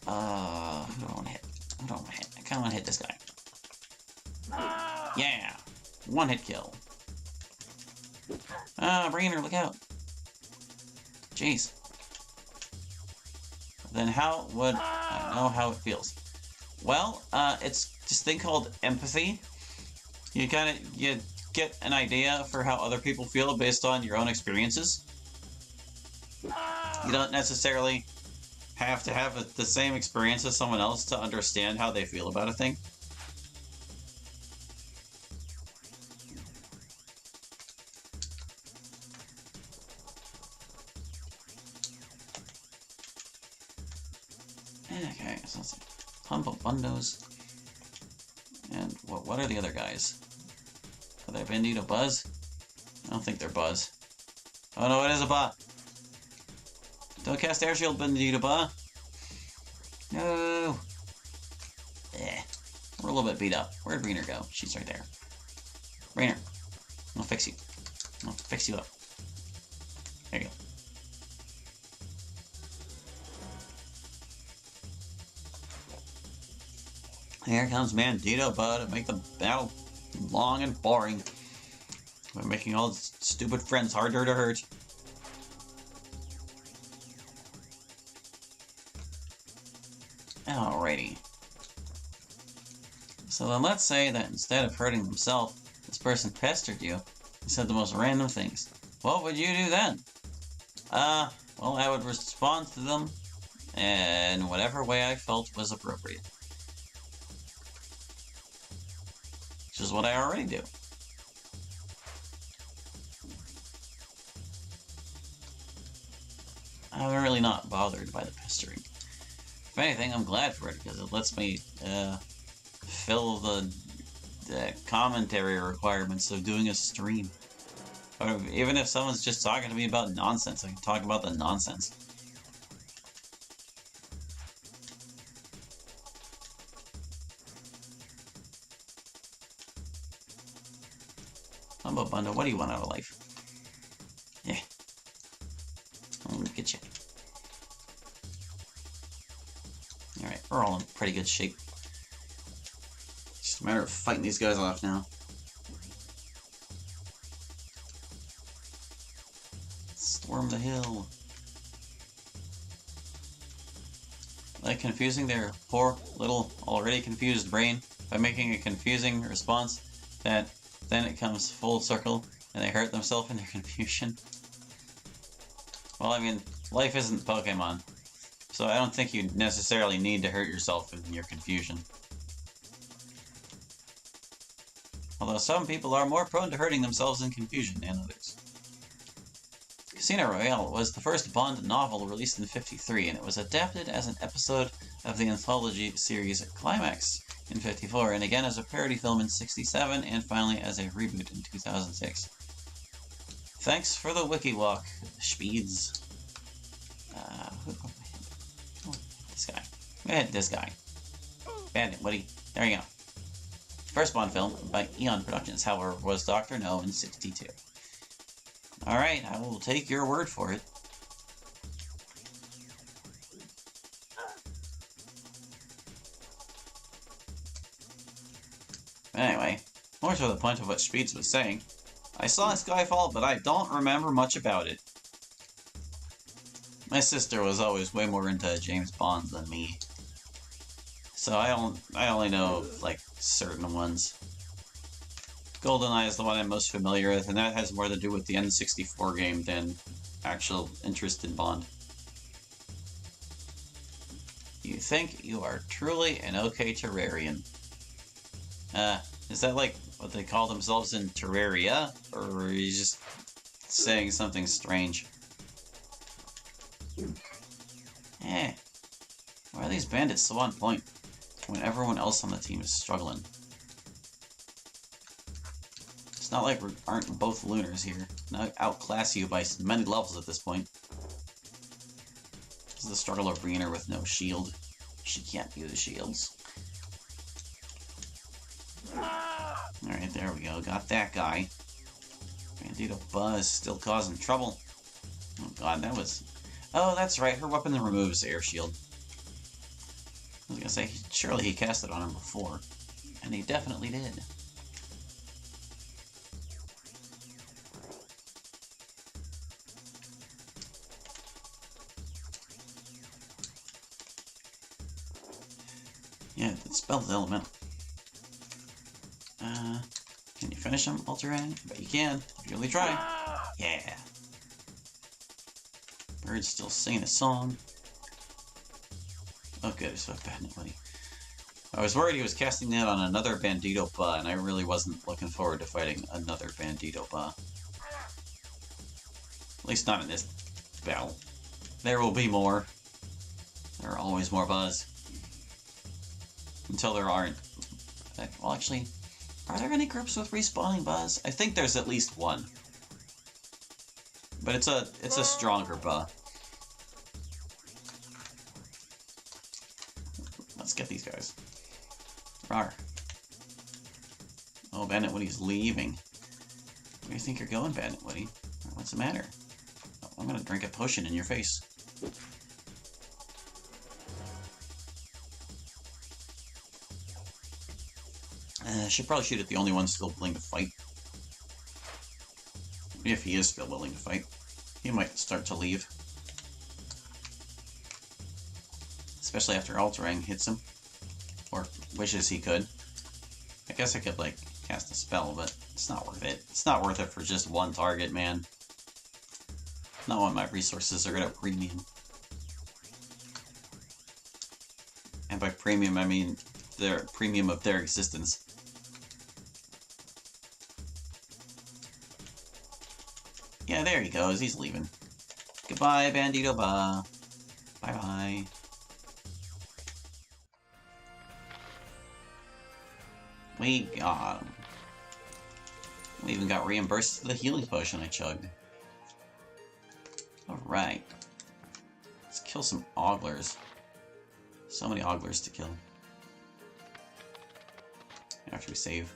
Who do I want to hit? Who do I want to hit? I kind of want to hit this guy. Yeah! One hit kill. Breener, look out. Jeez. Then how would I know how it feels? Well, it's this thing called empathy. You get an idea for how other people feel based on your own experiences. You don't necessarily have to have the same experience as someone else to understand how they feel about a thing. Okay, so let's see. Humble Bundos. And what are the other guys? Are they Bandito Buzz? I don't think they're Buzz. Oh no, it is a Ba! Don't cast Air Shield, Bandito Ba! No! Eh. We're a little bit beat up. Where'd Breener go? She's right there. Breener, I'll fix you. I'll fix you up. There you go. Here comes Bandito Ba to make the battle long and boring by making all his stupid friends harder to hurt. Alrighty. So then let's say that instead of hurting themselves, this person pestered you and said the most random things. What would you do then? Well, I would respond to them in whatever way I felt was appropriate. Which is what I already do. I'm really not bothered by the pestering. If anything, I'm glad for it, because it lets me fill the commentary requirements of doing a stream. Or even if someone's just talking to me about nonsense, I can talk about the nonsense. Humble Bundle, what do you want out of life? Yeah. I'm gonna get you. Alright, we're all in pretty good shape. Just a matter of fighting these guys off now. Storm the hill. Like confusing their poor little already confused brain by making a confusing response that then it comes full circle and they hurt themselves in their confusion. Well, I mean, life isn't Pokemon, so I don't think you necessarily need to hurt yourself in your confusion. Although some people are more prone to hurting themselves in confusion than others. Casino Royale was the first Bond novel released in '53, and it was adapted as an episode of the anthology series Climax in '54, and again as a parody film in '67, and finally as a reboot in 2006. Thanks for the wiki walk, Speeds. Who put my hand? Oh, this guy. Go ahead, this guy. Bandit, Woody. There you go. First Bond film by Eon Productions, however, was Dr. No in '62. Alright, I will take your word for it. Anyway, more to the point of what Speeds was saying, I saw Skyfall, but I don't remember much about it. My sister was always way more into James Bond than me. So I only know, like, certain ones. GoldenEye is the one I'm most familiar with, and that has more to do with the N64 game than actual interest in Bond. You think you are truly an okay Terrarian. Is that like what they call themselves in Terraria? Or are you just saying something strange? Eh. Why are these bandits so on point when everyone else on the team is struggling? It's not like we aren't both Lunars here. Not outclass you by many levels at this point. This is the struggle of Reener with no shield. She can't use shields. Alright, there we go. Got that guy. Bandito Buzz still causing trouble. Oh god, that was... Oh, that's right. Her weapon removes air shield. I was gonna say, surely he cast it on him before. And he definitely did. Yeah, it spelled elemental. Can you finish him, Ultra-Ray? Bet you can. If you really try. Yeah. Bird's still singing a song. Oh good, so Bandit Woody. I was worried he was casting that on another Bandito Ba, and I really wasn't looking forward to fighting another Bandito Ba. At least not in this battle. There will be more. There are always more Bas. Until there aren't. Well, actually, are there any groups with respawning Bas? I think there's at least one. But it's a stronger Ba. Let's get these guys. Rawr. Oh, Bandit Woody's leaving. Where do you think you're going, Bandit Woody? What's the matter? Oh, I'm gonna drink a potion in your face. Should probably shoot at the only one still willing to fight. If he is still willing to fight. He might start to leave. Especially after Ultra-Ray hits him. Or wishes he could. I guess I could, like, cast a spell, but it's not worth it. It's not worth it for just one target, man. Not when my resources are at a premium. And by premium, I mean their premium of their existence. Yeah, there he goes. He's leaving. Goodbye, Bandito Ba. Bye-bye. We got him. We even got reimbursed for the healing potion I chugged. Alright. Let's kill some Oglers. So many Oglers to kill. After we save.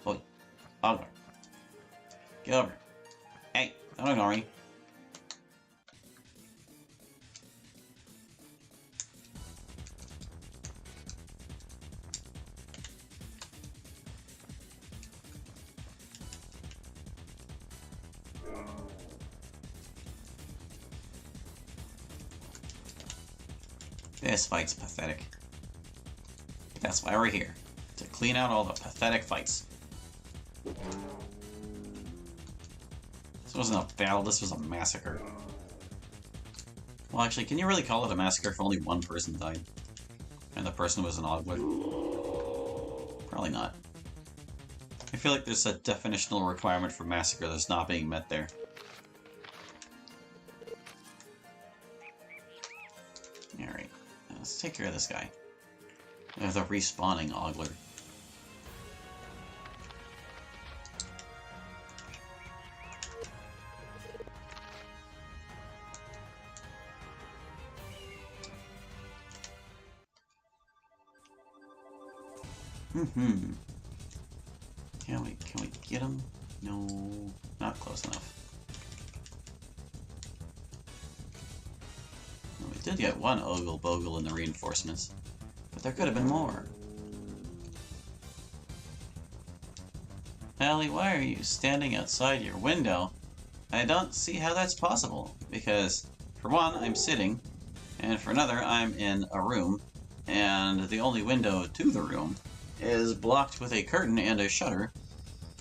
Oh, Ogler. Get over. Hey, don't ignore me. This fight's pathetic. But that's why we're here. To clean out all the pathetic fights. This wasn't a battle, this was a massacre. Well, actually, can you really call it a massacre if only one person died? And the person was an Ogler? Probably not. I feel like there's a definitional requirement for massacre that's not being met there. Alright, let's take care of this guy. The respawning Ogler. Mm-hmm. Can we get him? No, not close enough. Well, we did get one Ogle Bogle in the reinforcements, but there could have been more. Allie, why are you standing outside your window? I don't see how that's possible, because for one, I'm sitting, and for another, I'm in a room, and the only window to the room is blocked with a curtain and a shutter.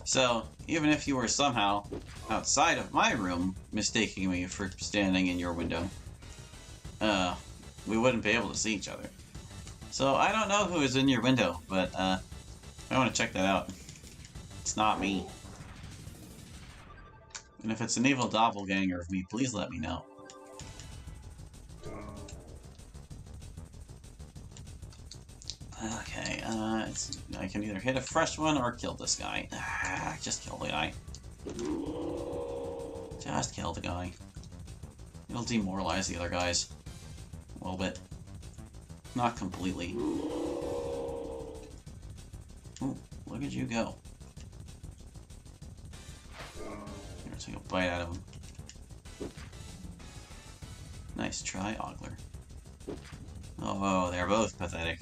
So, even if you were somehow outside of my room, mistaking me for standing in your window, we wouldn't be able to see each other. So, I don't know who is in your window, but, I want to check that out. It's not me. And if it's an evil doppelganger of me, please let me know. Okay, I can either hit a fresh one or kill this guy. Just kill the guy. Just kill the guy. It'll demoralize the other guys. A little bit. Not completely. Ooh, look at you go. Here, take a bite out of him. Nice try, Ogler. Oh, they're both pathetic.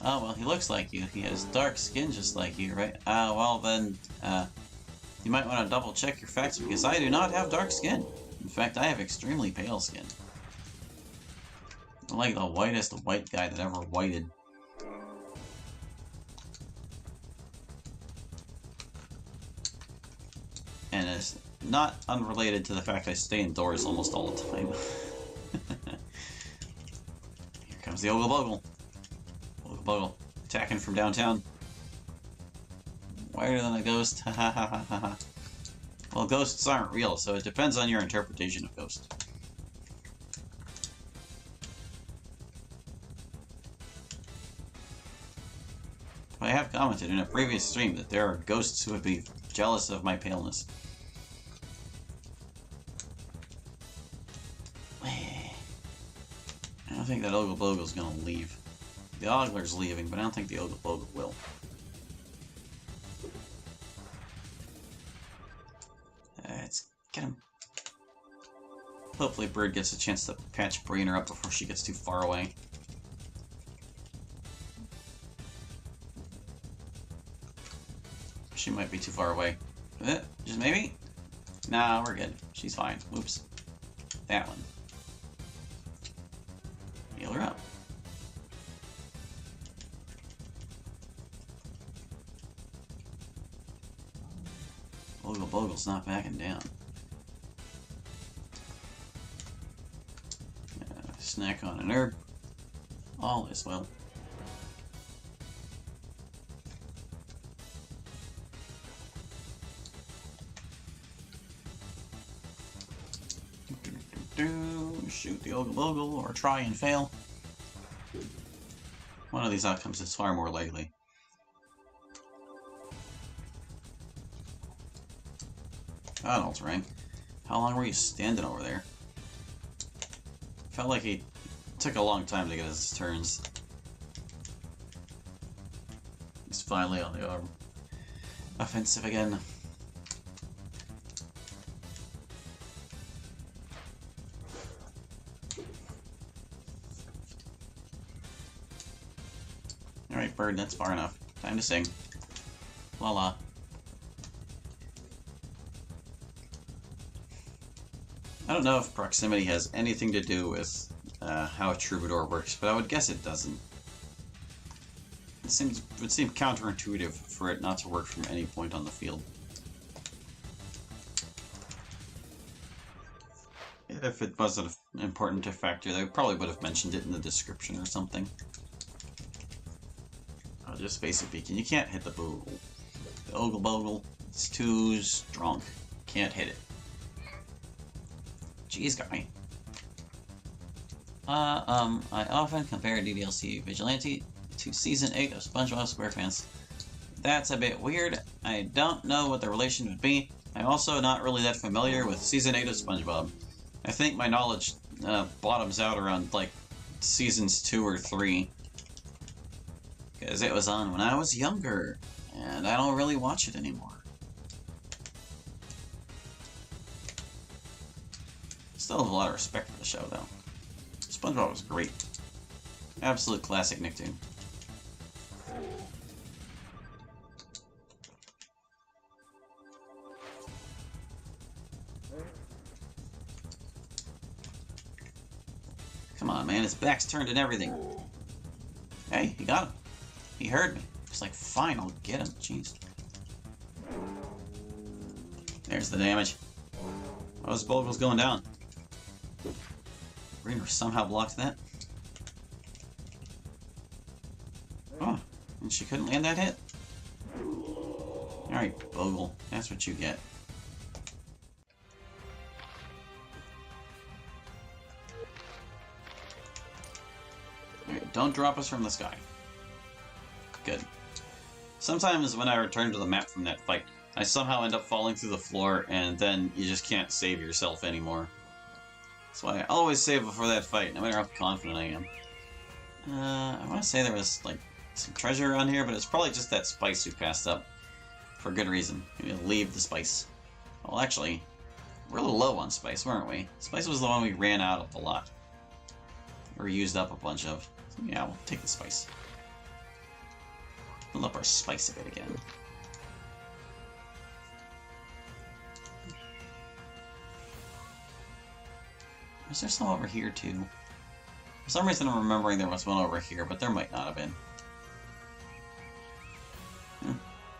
Oh, well, he looks like you. He has dark skin just like you, right? Well then, you might want to double check your facts because I do not have dark skin. In fact, I have extremely pale skin. I'm like the whitest white guy that ever whited. And it's not unrelated to the fact I stay indoors almost all the time. Here comes the Ogle Bogle. Ogle Bogle, attacking from downtown. Whiter than a ghost, ha ha ha ha ha. Well, ghosts aren't real, so it depends on your interpretation of ghost. I have commented in a previous stream that there are ghosts who would be jealous of my paleness. I don't think that Ogle Bogle's gonna leave. The Ogler's leaving, but I don't think the Ogle Bogle will. Let's get him. Hopefully Bird gets a chance to patch Brainer up before she gets too far away. She might be too far away. Just maybe? Nah, we're good. She's fine. Oops. That one. Heal her up. Ogle Bogle's not backing down. Snack on an herb. All is well. Shoot the Ogle Bogle or try and fail. One of these outcomes is far more likely. God, Altering. How long were you standing over there? Felt like he took a long time to get his turns. He's finally on the offensive again. Alright, Bird, that's far enough. Time to sing. La la. I don't know if proximity has anything to do with how a troubadour works, but I would guess it doesn't. It would seem counterintuitive for it not to work from any point on the field. If it wasn't an important factor, they probably would have mentioned it in the description or something. I'll just face it, Beacon. You can't hit the Bogle. The Ogle Bogle, it's too strong. Can't hit it. Jeez, guy. I often compare DDLC Vigilante to Season 8 of SpongeBob SquarePants. That's a bit weird. I don't know what the relation would be. I'm also not really that familiar with Season 8 of SpongeBob. I think my knowledge bottoms out around, like, seasons 2 or 3. Because it was on when I was younger, and I don't really watch it anymore. Still have a lot of respect for the show, though. SpongeBob was great. Absolute classic Nicktoon. Come on, man, his back's turned and everything. Hey, he got him. He heard me. He's like, fine, I'll get him. Jeez. There's the damage. Oh, his bulb was going down. Greener somehow blocked that. Oh, and she couldn't land that hit? Alright, Bogle. That's what you get. Alright, don't drop us from the sky. Good. Sometimes when I return to the map from that fight, I somehow end up falling through the floor, and then you just can't save yourself anymore. That's why I always save before that fight, no matter how confident I am. I want to say there was, like, some treasure around here, but it's probably just that spice we passed up. For good reason. Maybe leave the spice. Well, actually, we're a little low on spice, weren't we? Spice was the one we ran out of a lot. Or used up a bunch of. So yeah, we'll take the spice. Fill up our spice a bit again. Was there some over here, too? For some reason I'm remembering there was one over here, but there might not have been.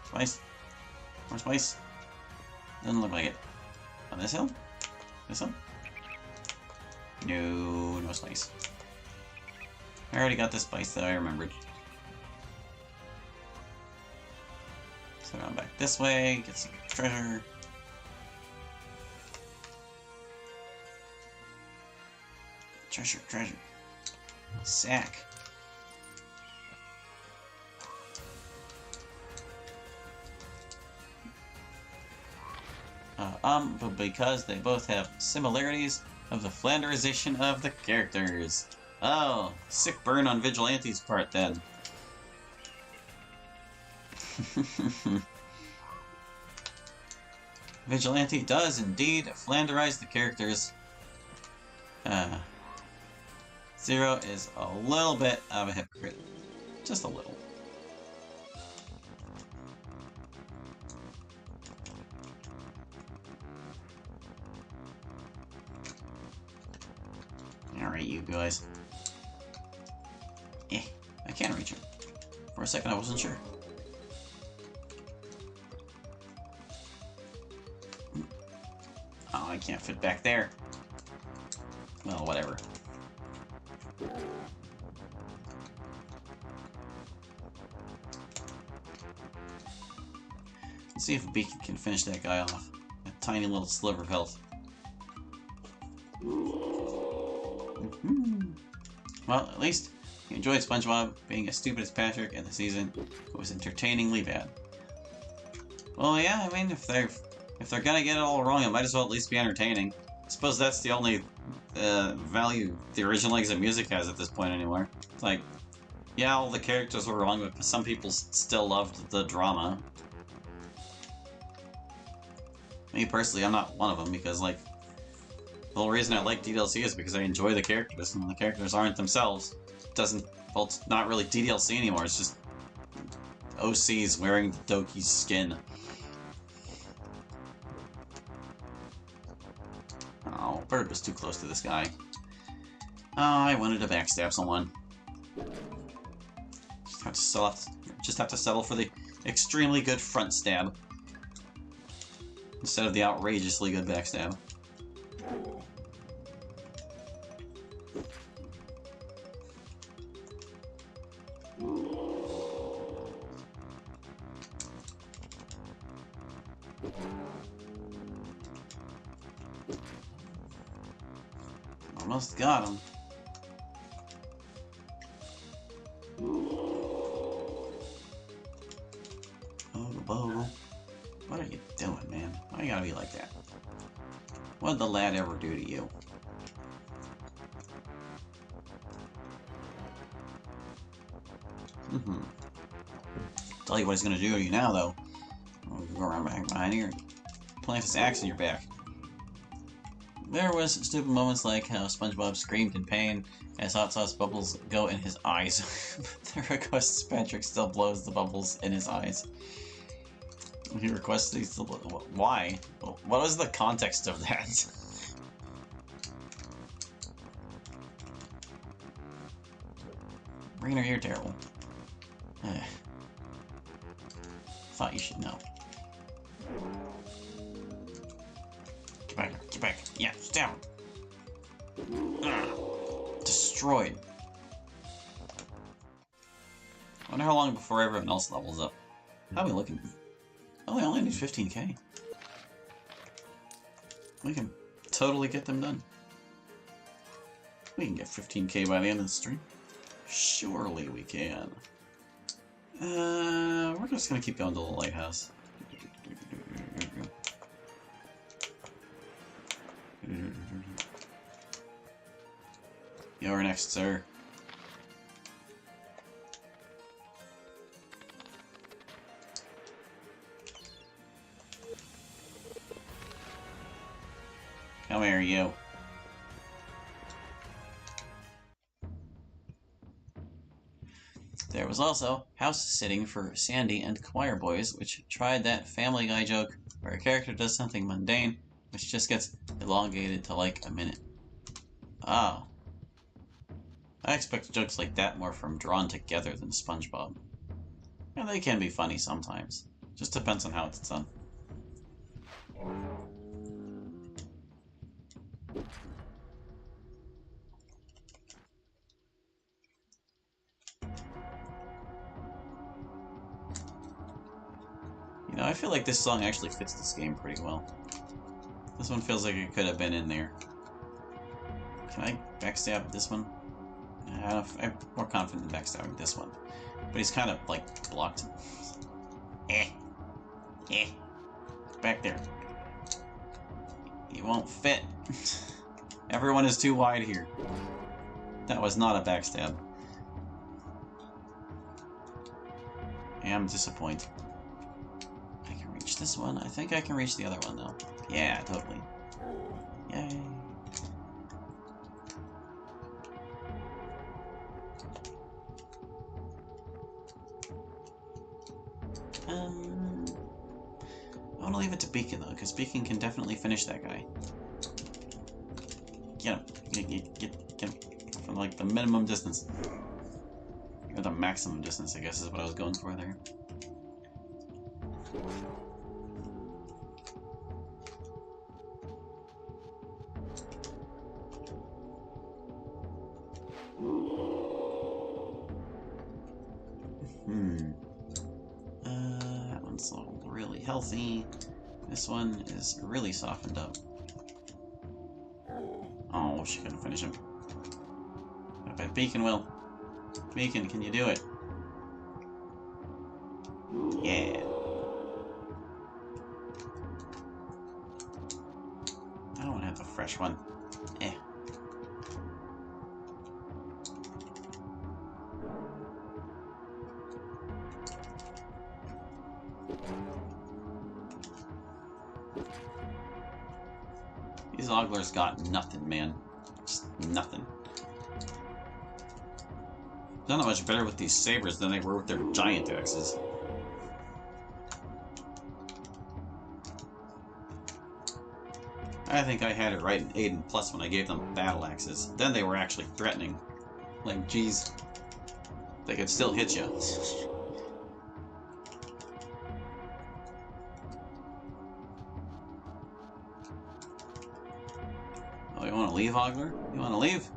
Spice? More spice? Doesn't look like it. On this hill? This one? No, no spice. I already got the spice that I remembered. So I'm back this way, get some treasure. Treasure, treasure. Sack. But because they both have similarities of the Flanderization of the characters. Oh, sick burn on Vigilante's part then. Vigilante does indeed Flanderize the characters. Zero is a little bit of a hypocrite. Just a little. Alright, you guys. I can't reach him. For a second I wasn't sure. Oh, I can't fit back there. Well, whatever. Let's see if Beacon can finish that guy off. A tiny little sliver of health. Well, at least you enjoyed SpongeBob being as stupid as Patrick, and the season was entertainingly bad. Well, yeah, I mean, if they're gonna get it all wrong, it might as well at least be entertaining. I suppose that's the only value the original Legs of Music has at this point anymore. It's like, yeah, all the characters were wrong, but some people still loved the drama. Me personally, I'm not one of them, because, like, the whole reason I like DDLC is because I enjoy the characters, and the characters aren't themselves. Well, it's not really DDLC anymore, it's just OCs wearing Doki's skin. Oh, Bird was too close to this guy. Oh, I wanted to backstab someone. Just have to settle for the extremely good front stab instead of the outrageously good backstab. Almost got him. Oh, what are you doing, man? Why you gotta be like that? What did the lad ever do to you? Tell you what he's gonna do to you now, though. Go around back behind here. Plant his axe in your back. There was stupid moments like how SpongeBob screamed in pain as hot sauce bubbles go in his eyes. The requests Patrick still blows the bubbles in his eyes. He requests these to... Why? What was the context of that? Bring her here, terrible. Thought you should know. Get back, get back. Yeah, down. Destroyed. Wonder how long before everyone else levels up. How are we looking? Oh, we only need 15k. We can totally get them done. We can get 15k by the end of the stream. Surely we can. We're just gonna keep going to the lighthouse. You're next, sir. Come here, you. There was also house sitting for Sandy and Choir Boys, which tried that Family Guy joke where a character does something mundane, which just gets elongated to like a minute. Oh. I expect jokes like that more from Drawn Together than SpongeBob. And they can be funny sometimes. Just depends on how it's done. You know, I feel like this song actually fits this game pretty well. This one feels like it could have been in there. Can I backstab this one? I'm more confident in backstabbing this one. But he's kind of, like, blocked. Back there. He won't fit. Everyone is too wide here. That was not a backstab. I am disappointed. I can reach this one. I think I can reach the other one, though. Yeah, totally. Yay. I want to leave it to Beacon, though, because Beacon can definitely finish that guy. Get him. Get him. From, like, the minimum distance. Or the maximum distance, I guess, is what I was going for there. That one's all really healthy. This one is really softened up. Oh, she couldn't finish him. I bet Beacon will. Beacon, can you do it? Yeah. I don't want to have a fresh one. These Ogglers got nothing, man. Just nothing. They're not much better with these sabers than they were with their giant axes. I think I had it right in Aidyn Plus when I gave them battle axes. Then they were actually threatening. Like, geez, they could still hit you. Oh, you want to leave, Ogler? You want to leave?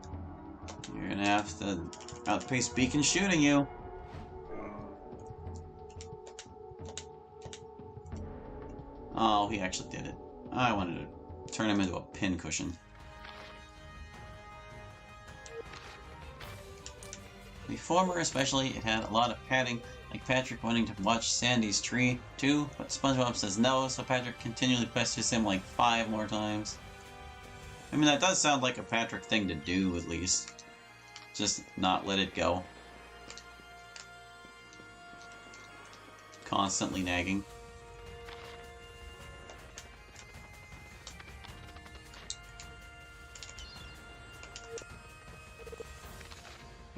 You're gonna have to outpace Beacon shooting you. Oh, he actually did it. I wanted to turn him into a pincushion. The former especially, it had a lot of padding, like Patrick wanting to watch Sandy's tree too, but SpongeBob says no, so Patrick continually pesters him like 5 more times. I mean, that does sound like a Patrick thing to do, at least. Just not let it go. constantly nagging.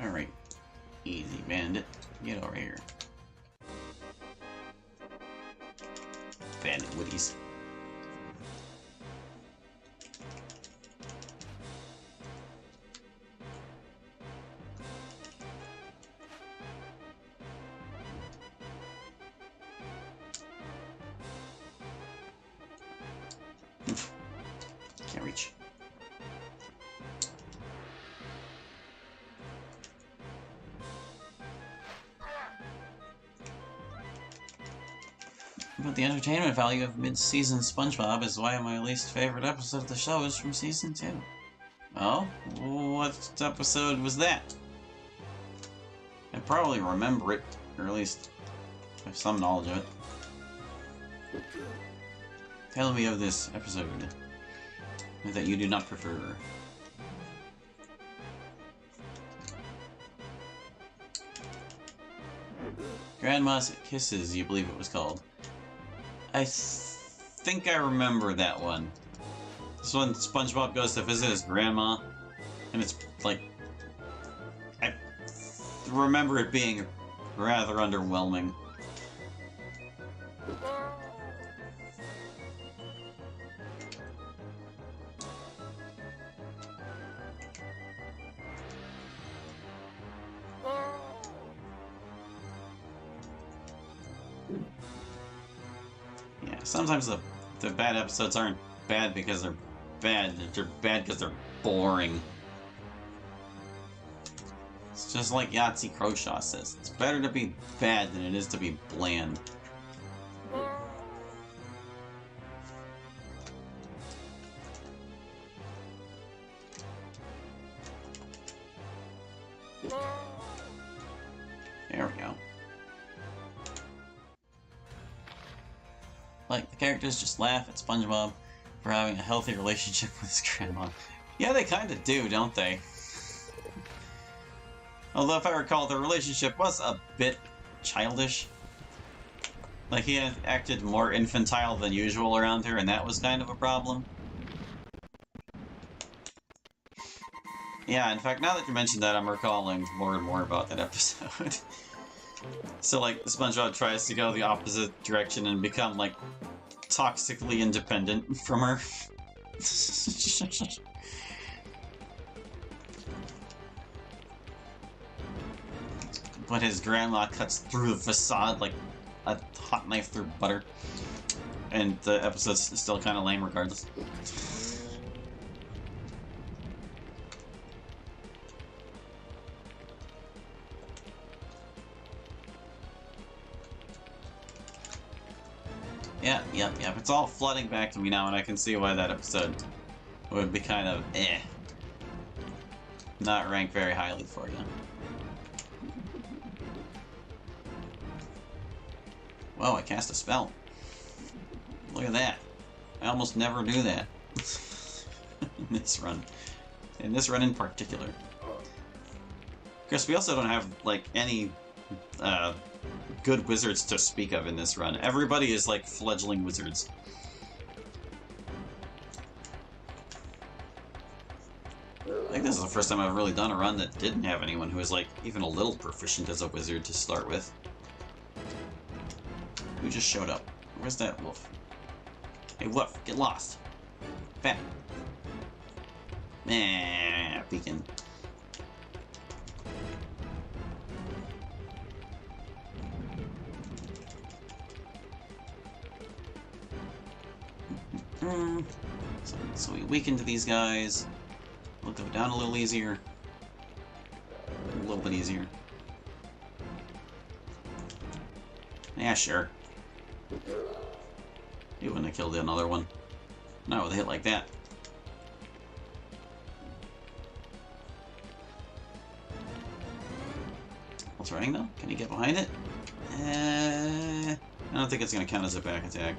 Alright. Easy, bandit. Get over here. Bandit woodies. Can't reach. But the entertainment value of mid-season SpongeBob is why my least favorite episode of the show is from Season 2. Oh? What episode was that? I probably remember it, or at least have some knowledge of it. Tell me of this episode that you do not prefer. Grandma's Kisses, you believe it was called. I think I remember that one. This one, SpongeBob goes to visit his grandma, and it's like... I remember it being rather underwhelming. Yeah, sometimes the bad episodes aren't bad because they're bad. They're bad because they're boring. It's just like Yahtzee Croshaw says. It's better to be bad than it is to be bland. There we go. Like, the characters just laugh at SpongeBob for having a healthy relationship with his grandma. Yeah, they kinda do, don't they? Although, if I recall, their relationship was a bit childish. Like, he had acted more infantile than usual around her, and that was kind of a problem. Yeah, in fact, now that you mentioned that, I'm recalling more and more about that episode. So, like, SpongeBob tries to go the opposite direction and become, like, toxically independent from her. But his grandma cuts through the facade like a hot knife through butter. And the episode's still kind of lame regardless. Yep. It's all flooding back to me now, and I can see why that episode would be kind of eh. Not ranked very highly for you. Whoa, I cast a spell. Look at that. I almost never do that. In this run. In this run in particular. Of course, we also don't have, like, any good wizards to speak of in this run. Everybody is, like, fledgling wizards. I think this is the first time I've really done a run that didn't have anyone who was, like, even a little proficient as a wizard to start with. Who just showed up? Where's that wolf? Hey, wolf, get lost. Back. Nah, beacon. So we weaken to these guys. We'll go down a little easier. A little bit easier. Yeah, sure. You wouldn't have killed another one. Not with a hit like that. What's running though? Can he get behind it? I don't think it's going to count as a back attack.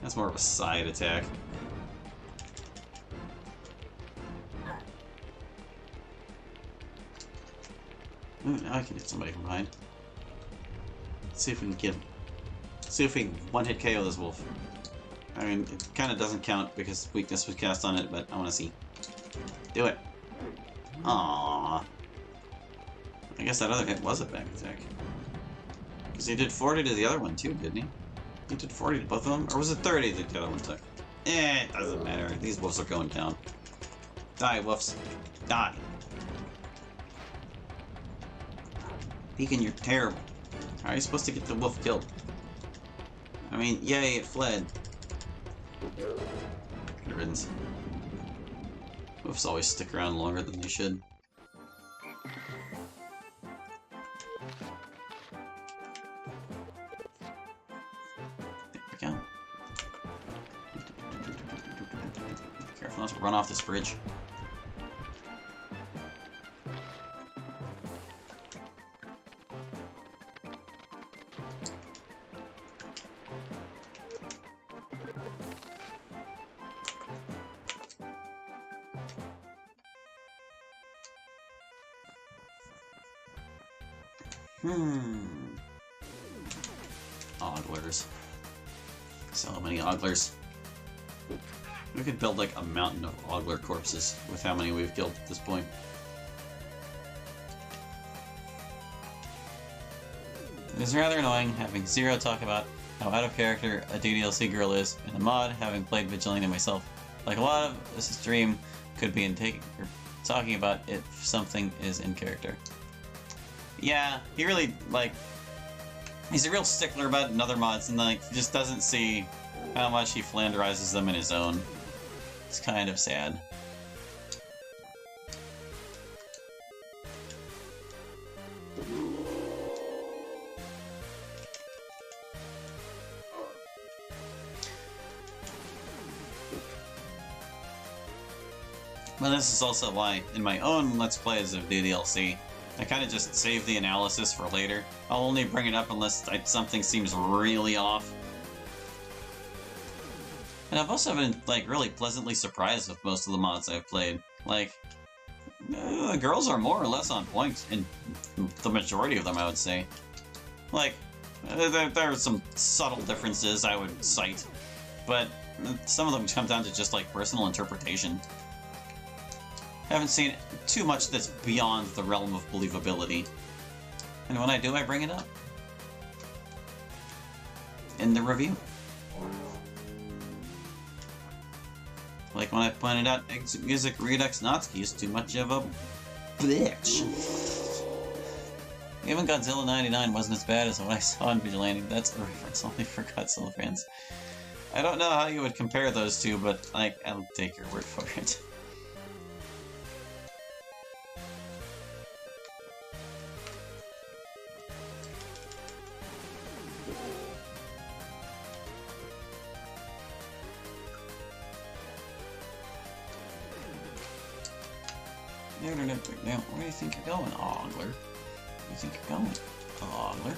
That's more of a side attack. Ooh, now I can hit somebody from behind. Let's see if we can get him. See if we one-hit KO this wolf. I mean, it kind of doesn't count because weakness was cast on it, but I want to see. Do it. Aww. I guess that other hit was a back attack. Because he did 40 to the other one too, didn't he? He did 40 to both of them? Or was it 30 that the other one took? It doesn't matter. These wolves are going down. Die, wolves. Die. Beacon, you're terrible. How are you supposed to get the wolf killed? I mean, yay, it fled. Good riddance. Wolves always stick around longer than they should. There we go. Careful not to run off this bridge. Oglers. So many oglers. We could build like a mountain of ogler corpses with how many we've killed at this point. It is rather annoying having Zero talk about how out of character a DDLC girl is in a mod, having played Vigilante myself. Like a lot of this stream could be in talking about if something is in character. Yeah, he really, like, he's a real stickler about other mods, and, like, he just doesn't see how much he flanderizes them in his own. It's kind of sad. But this is also why, in my own Let's Plays of DDLC, I kind of just save the analysis for later. I'll only bring it up unless something seems really off. And I've also been, like, really pleasantly surprised with most of the mods I've played. Like, the girls are more or less on point in the majority of them, I would say. Like, there are some subtle differences I would cite, but some of them come down to just, like, personal interpretation. I haven't seen too much that's beyond the realm of believability. And when I do, I bring it up. In the review. Like when I pointed out Music Redux Natsuki is too much of a bitch. Even Godzilla 99 wasn't as bad as what I saw in Vigilante. That's a reference only for Godzilla fans. I don't know how you would compare those two, but like, I'll take your word for it. Now, where do you think you're going, Ogler? Where do you think you're going, Ogler?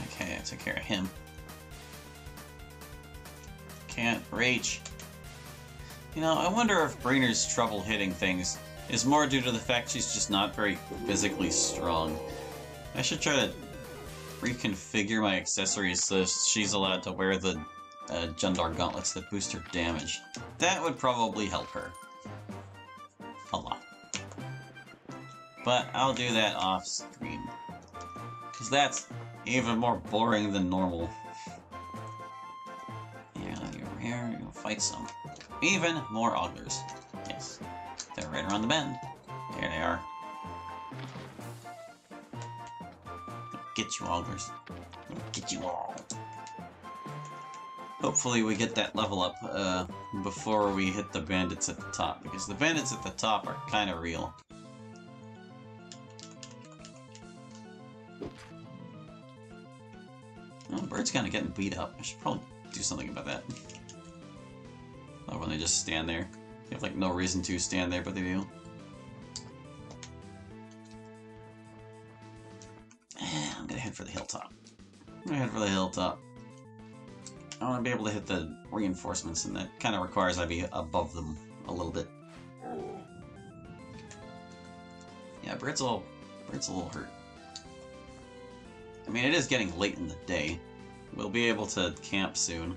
Okay, I took care of him. Can't reach. You know, I wonder if Breener's trouble hitting things is more due to the fact she's just not very physically strong. I should try to reconfigure my accessories so she's allowed to wear the Jundar gauntlets that boost her damage. That would probably help her. A lot. But I'll do that off screen. Because that's even more boring than normal. Yeah, you're here, you'll fight some. Even more oglers. Yes. They're right around the bend. There they are. Get you, oglers. Get you all. Hopefully we get that level up before we hit the bandits at the top, because the bandits at the top are kind of real. Oh, the bird's kind of getting beat up. I should probably do something about that. Oh, when they just stand there. They have like no reason to stand there, but they do. I'm gonna head for the hilltop. I'm gonna head for the hilltop. I want to be able to hit the reinforcements, and that kind of requires I be above them a little bit. Yeah, Britt's a little hurt. I mean, it is getting late in the day. We'll be able to camp soon.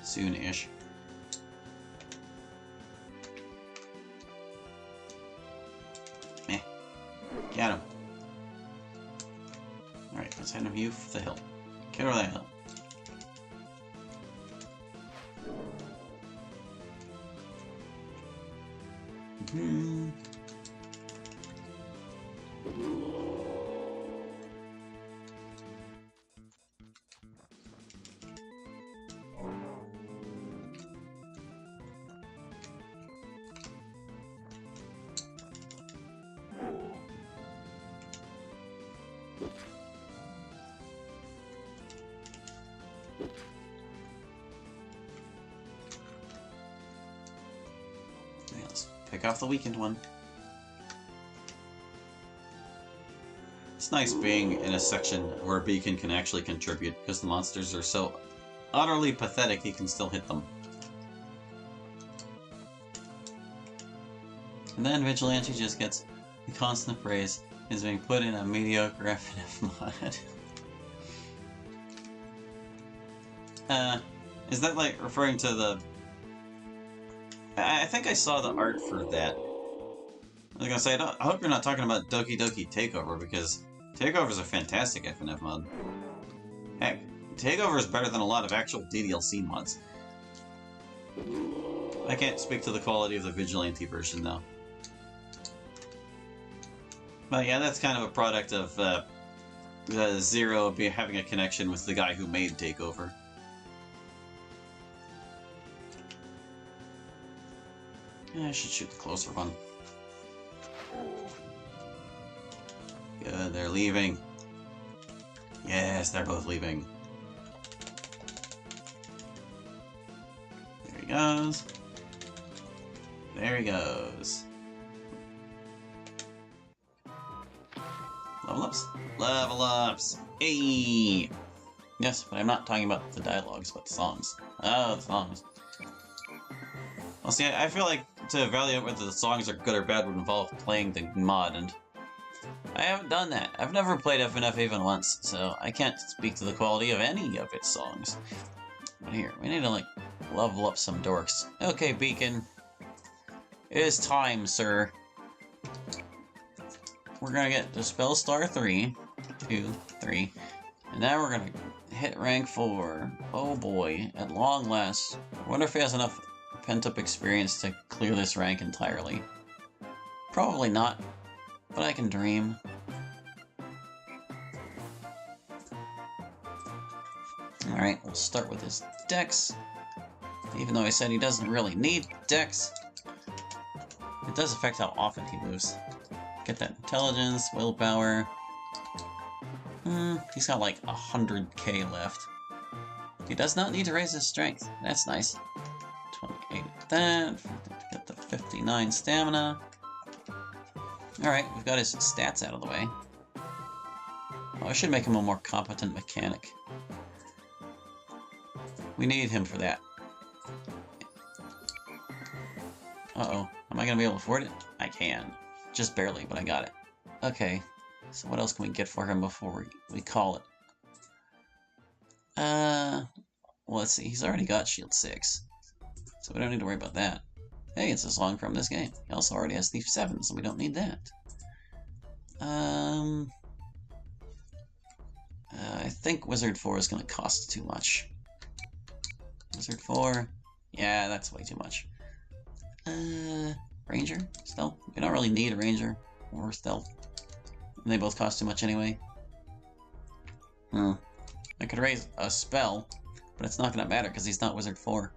Soon-ish. Meh. Got him. Alright, let's head you for the hill. Get over that hill. Let's pick off the weakened one. It's nice being in a section where Beacon can actually contribute, because the monsters are so utterly pathetic he can still hit them. And then Vigilante just gets the constant praise is being put in a mediocre FNF mod. Is that like referring to the... I think I saw the art for that. I was gonna say, I hope you're not talking about Doki Doki Takeover, because Takeover is a fantastic FNF mod. Heck, Takeover is better than a lot of actual DDLC mods. I can't speak to the quality of the Vigilante version, though. But yeah, that's kind of a product of Zero having a connection with the guy who made Takeover. Yeah, I should shoot the closer one. Good, they're leaving. Yes, they're both leaving. There he goes. There he goes. Level ups? Level ups! Hey! Yes, but I'm not talking about the dialogues, but the songs. Oh, the songs. Well, see, I feel like to evaluate whether the songs are good or bad would involve playing the mod, and I haven't done that. I've never played FNF even once, so I can't speak to the quality of any of its songs. But here, we need to, like, level up some dorks. Okay, Beacon. It is time, sir. We're gonna get to Spell Star 3, 2, 3, and now we're gonna hit rank 4. Oh boy, at long last. I wonder if he has enough pent-up experience to clear this rank entirely. Probably not, but I can dream. Alright, we'll start with his dex. Even though I said he doesn't really need dex, it does affect how often he moves. Get that intelligence, willpower. He's got like 100k left. He does not need to raise his strength. That's nice. 28 with that. Get the 59 stamina. Alright, we've got his stats out of the way. Oh, I should make him a more competent mechanic. We need him for that. Uh-oh. Am I gonna be able to afford it? I can. Just barely, but I got it. Okay. So what else can we get for him before we call it? Well, let's see. He's already got Shield 6. So we don't need to worry about that. Hey, it's a song from this game. He also already has Thief 7, so we don't need that. I think Wizard 4 is going to cost too much. Wizard 4? Yeah, that's way too much. Ranger? Stealth? We don't really need a Ranger or Stealth. And they both cost too much anyway. I could raise a spell, but it's not going to matter because he's not Wizard 4.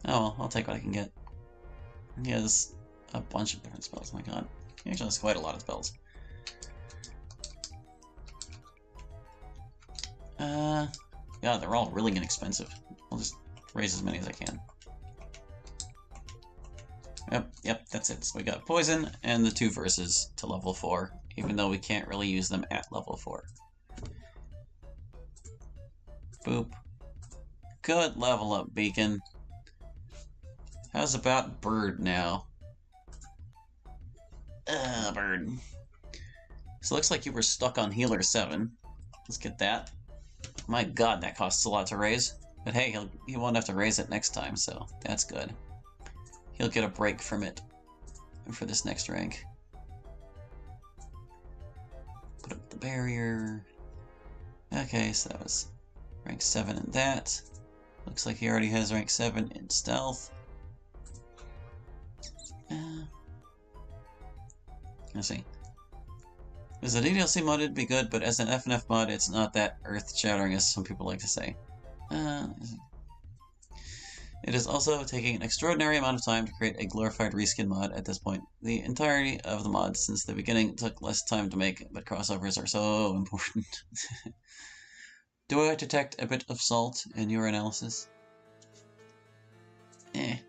Oh well, I'll take what I can get. He has a bunch of different spells, oh my god. He actually has quite a lot of spells. Yeah, they're all really inexpensive. I'll just raise as many as I can. Yep, that's it. So we got Poison and the 2 verses to level 4, even though we can't really use them at level 4. Boop. good level up beacon. How's about bird now? Bird. So it looks like you were stuck on healer 7. Let's get that. My god, that costs a lot to raise. But hey, he won't have to raise it next time, so that's good. He'll get a break from it for this next rank. Put up the barrier. Okay, so that was rank 7 in that. Looks like he already has rank 7 in stealth. Let's see. As a DDLC mod, it'd be good, but as an FNF mod, it's not that earth-shattering as some people like to say. It is also taking an extraordinary amount of time to create a glorified reskin mod at this point. The entirety of the mod since the beginning took less time to make, but crossovers are so important. Do I detect a bit of salt in your analysis? I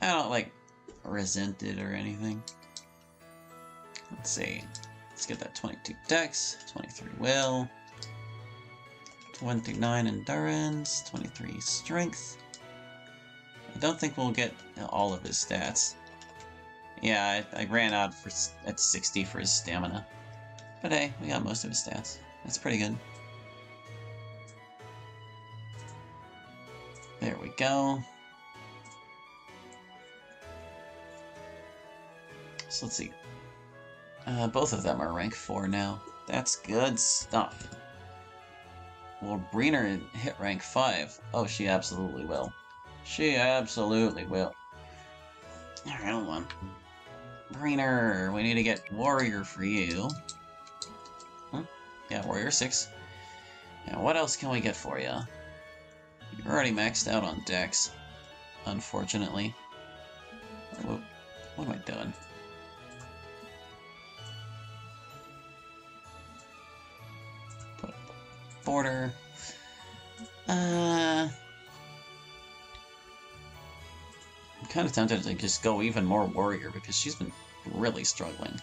don't, like, resent it or anything. Let's see. Let's get that 22 dex, 23 will, 29 endurance, 23 strength. I don't think we'll get all of his stats. Yeah, I ran out at 60 for his stamina. But hey, we got most of his stats. That's pretty good. There we go. So let's see. Both of them are rank 4 now. That's good stuff. Will Breener hit rank 5? Oh, she absolutely will. She absolutely will. Alright, hold on. Breener, we need to get Warrior for you. Huh? Yeah, Warrior 6. Now, what else can we get for you? You're already maxed out on Dex, unfortunately. What am I doing? Put up the border. I'm kind of tempted to just go even more Warrior because she's been really struggling.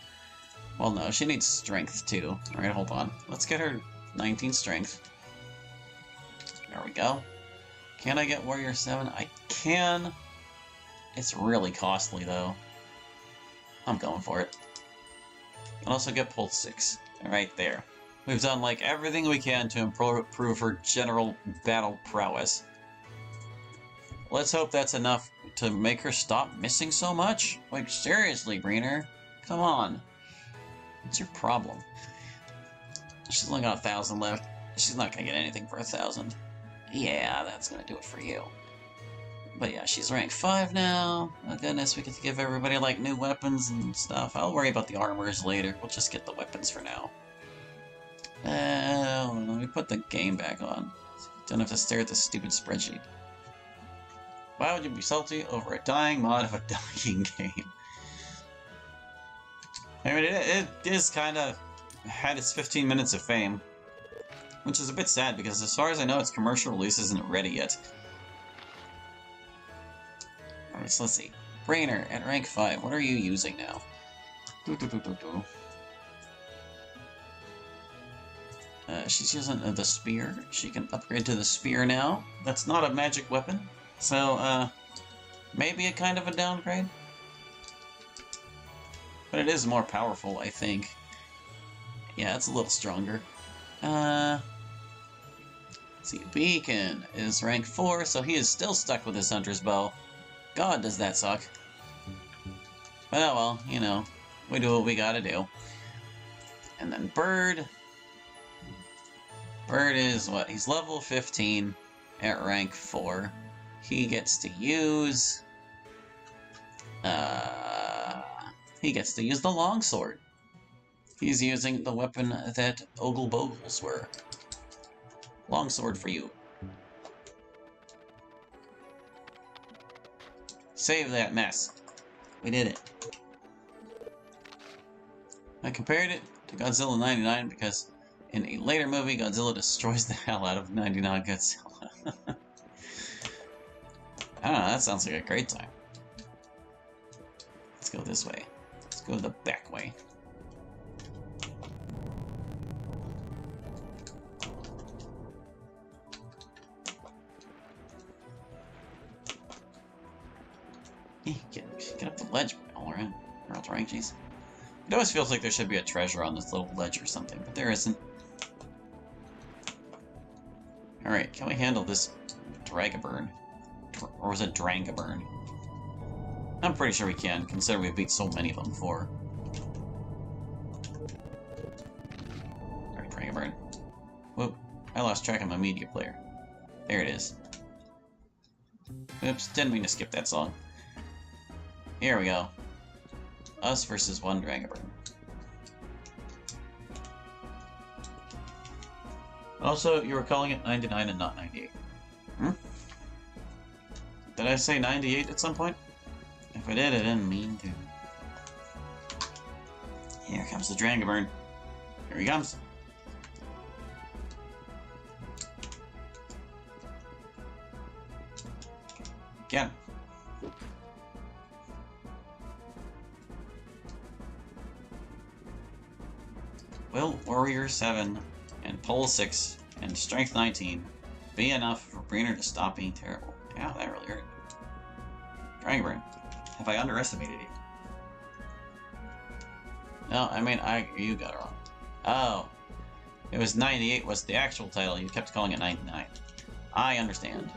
Well, no, she needs Strength too. Alright, hold on. Let's get her 19 Strength. There we go. Can I get Warrior 7? I can. It's really costly, though. I'm going for it. I'll also get Pulse 6. Right there. We've done, like, everything we can to improve her general battle prowess. Let's hope that's enough to make her stop missing so much. Like, seriously, Breener. Come on. What's your problem? She's only got 1,000 left. She's not gonna get anything for 1,000. Yeah, that's gonna do it for you. But yeah, she's rank 5 now. Oh goodness, we get to give everybody, like, new weapons and stuff. I'll worry about the armors later. We'll just get the weapons for now. Let me put the game back on. Don't have to stare at this stupid spreadsheet. Why would you be salty over a dying mod of a dying game? I mean, it is kind of had its 15 minutes of fame. Which is a bit sad, because as far as I know, its commercial release isn't ready yet. Alright, so let's see. Breener, at rank 5, what are you using now? She's using the spear. She can upgrade to the spear now. That's not a magic weapon, so, maybe a kind of a downgrade? But it is more powerful, I think. Yeah, it's a little stronger. Let's see, Beacon is rank 4, so he is still stuck with his Hunter's Bow. God, does that suck. But oh well, you know, we do what we gotta do. And then Bird. Bird is what? He's level 15 at rank 4. He gets to use... he gets to use the longsword. He's using the weapon that Ogle Bogles were. Longsword for you. Save that mess. We did it. I compared it to Godzilla 99 because in a later movie, Godzilla destroys the hell out of 99 Godzilla. I don't know, that sounds like a great time. Let's go this way. Let's go the back way. Get up the ledge, alright. Or else right, jeez. It always feels like there should be a treasure on this little ledge or something, but there isn't. Alright, can we handle this Dragaburn? Or was it Drangaburn? I'm pretty sure we can, considering we beat so many of them before. Alright, Drangaburn. Whoop, I lost track of my media player. There it is. Oops, didn't mean to skip that song. Here we go. Us versus one Dragaburn. Also, you were calling it 99 and not 98. Hmm? Did I say 98 at some point? If I did, I didn't mean to. Here comes the Dragaburn. Here he comes. Get him. Will Warrior 7 and Pole 6 and Strength 19 be enough for Breener to stop being terrible? Yeah, that really hurt. Dragaburn, have I underestimated you? No, I mean, you got it wrong. Oh, it was 98 was the actual title. You kept calling it 99. I understand.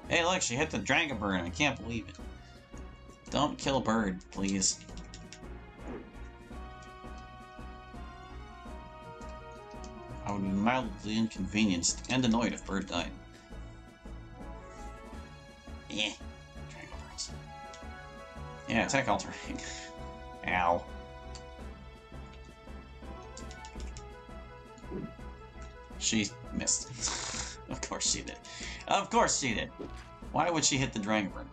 Hey, look, she hit the Dragaburn. I can't believe it. Don't kill a bird, please. I would be mildly inconvenienced and annoyed if Bird died. Yeah. Dragobirds. Yeah, attack altering. Ow. She missed. Of course she did. Of course she did. Why would she hit the Dragaburn?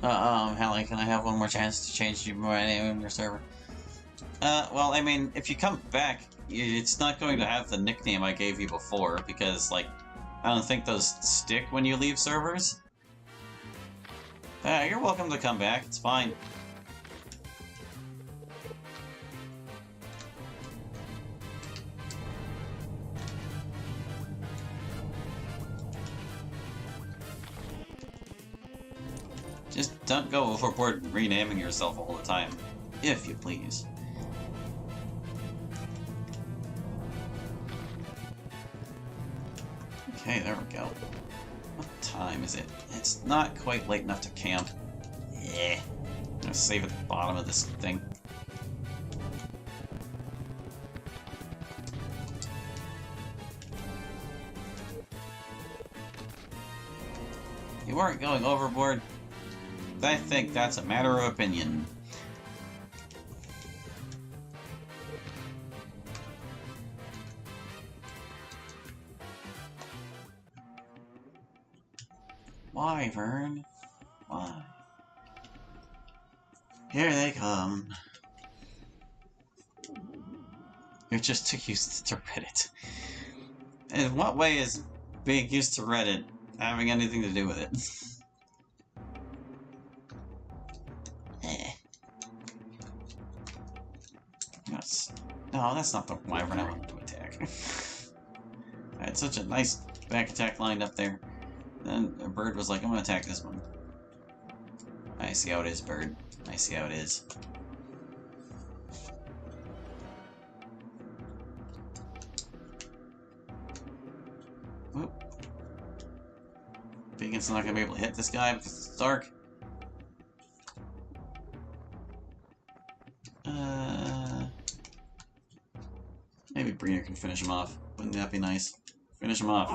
Hallie, can I have one more chance to change my name on your server? Well, I mean, if you come back, it's not going to have the nickname I gave you before, because, like, I don't think those stick when you leave servers. You're welcome to come back, it's fine. Just don't go overboard renaming yourself all the time, if you please. Okay, there we go. What time is it? It's not quite late enough to camp. Yeah. I'm gonna save at the bottom of this thing. You weren't going overboard? I think that's a matter of opinion. Why, Vern? Why? Here they come. You're just too used to Reddit. In what way is being used to Reddit having anything to do with it? No, that's not the wyvern I wanted to attack. I had such a nice back attack lined up there. Then a bird was like, I'm gonna attack this one. I see how it is, bird. I see how it is. Whoop. Beacon's not gonna be able to hit this guy because it's dark. Maybe Breener can finish him off. Wouldn't that be nice? Finish him off.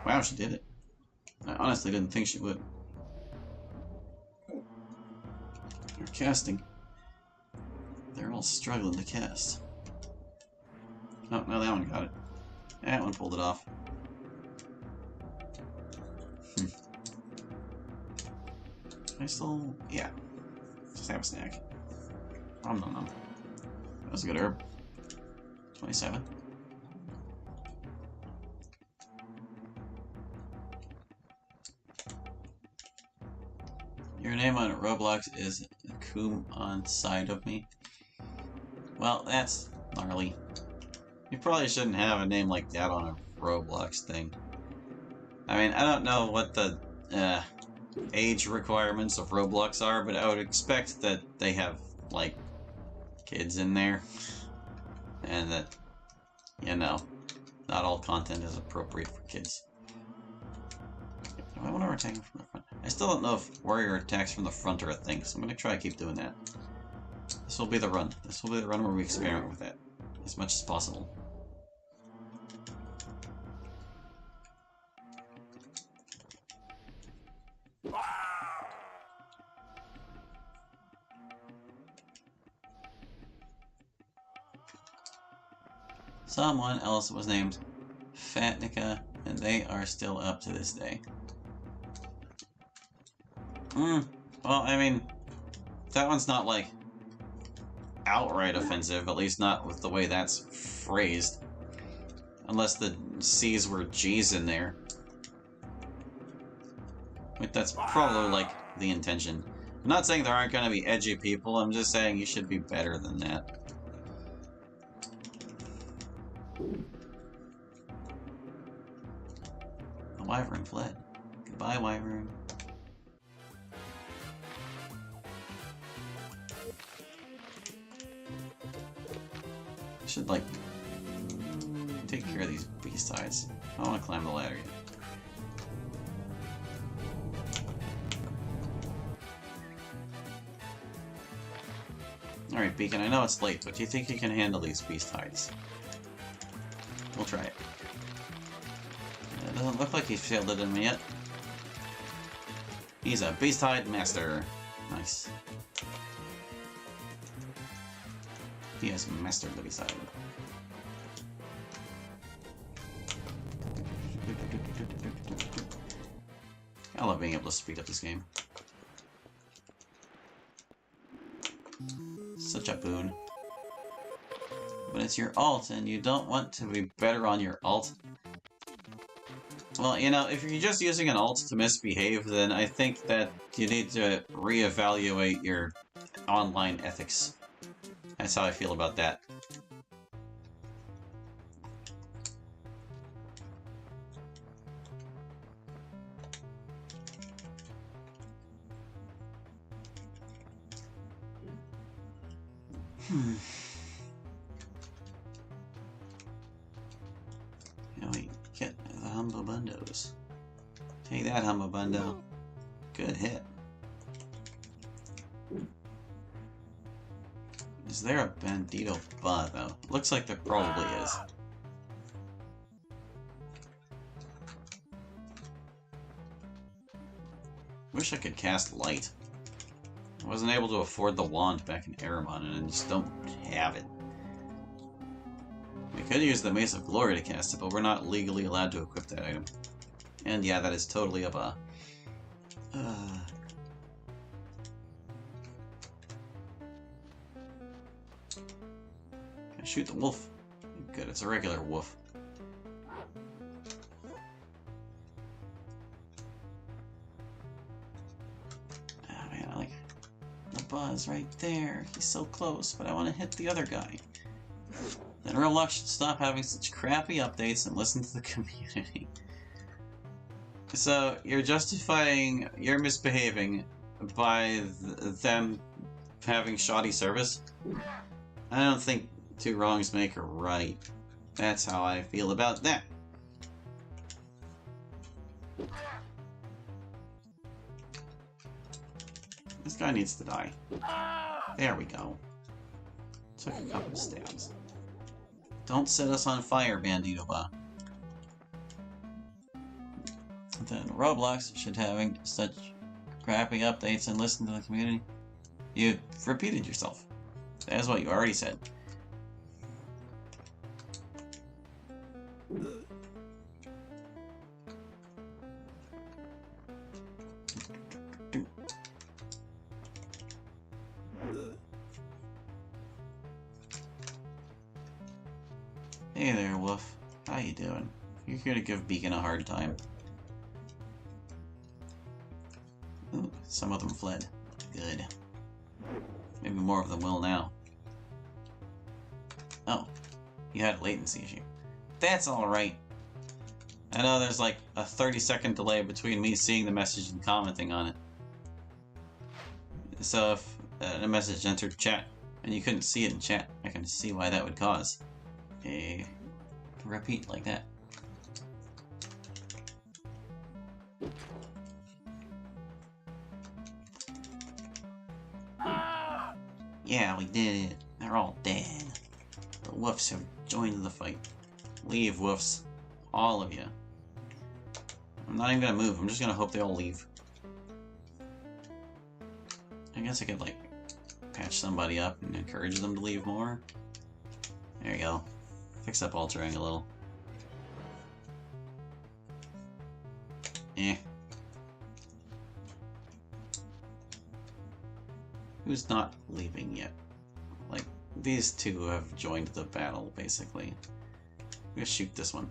Wow, she did it. I honestly didn't think she would. They're casting. They're all struggling to cast. Oh, no, that one got it. That one pulled it off. I still... yeah. Just have a snack. Nom nom nom. That was a good herb. 27. Your name on Roblox is Coom on side of me. Well, that's gnarly. You probably shouldn't have a name like that on a Roblox thing. I mean, I don't know what the age requirements of Roblox are, but I would expect that they have, like, kids in there. And that, you know, not all content is appropriate for kids. Do I want to attack from the front? I still don't know if warrior attacks from the front are a thing, so I'm going to try to keep doing that. This will be the run. This will be the run where we experiment with that as much as possible. Someone else was named Fatnica, and they are still up to this day. Well, I mean, that one's not, like, outright offensive, at least not with the way that's phrased. Unless the C's were G's in there. But that's probably, like, the intention. I'm not saying there aren't going to be edgy people, I'm just saying you should be better than that. The wyvern fled. Goodbye, wyvern. I should, like, take care of these beast hides. I don't want to climb the ladder yet. Alright, Beacon, I know it's late, but do you think you can handle these beast hides? We'll try it. It doesn't look like he's shielded him yet. He's a beast hide master. Nice. He has mastered the beast hide. I love being able to speed up this game. Such a boon. But it's your alt, and you don't want to be better on your alt. Well, you know, if you're just using an alt to misbehave, then I think that you need to reevaluate your online ethics. That's how I feel about that. Now we get the Humble Bundos. Take that, Humble Bundo. Good hit. Is there a Bandito Ba, though? Looks like there probably is. Wish I could cast Light. I wasn't able to afford the wand back in Aramon, and I just don't have it. We could use the Mace of Glory to cast it, but we're not legally allowed to equip that item. And yeah, that is totally a Ba. Can I shoot the wolf? Good, it's a regular wolf. Buzz right there. He's so close, but I want to hit the other guy. Then Roblox should stop having such crappy updates and listen to the community. So, you're justifying your misbehaving by them having shoddy service? I don't think two wrongs make a right. That's how I feel about that. This guy needs to die. There we go. Took a couple stabs. Don't set us on fire, Bandito Ba. Then Roblox should having such crappy updates and listen to the community. You've repeated yourself. That is what you already said. Hey there, Wolf. How you doing? You're here to give Beacon a hard time. Ooh, some of them fled. Good. Maybe more of them will now. Oh, you had a latency issue. That's alright. I know there's like a 30-second delay between me seeing the message and commenting on it. So if a message entered chat and you couldn't see it in chat, I can see why that would cause a repeat like that. Yeah, we did it. They're all dead. The woofs have joined the fight. Leave, woofs. All of you. I'm not even gonna move. I'm just gonna hope they all leave. I guess I could, like, patch somebody up and encourage them to leave more. There you go. Fix up altering a little. Eh. Who's not leaving yet? Like, these two have joined the battle, basically. I'm gonna shoot this one.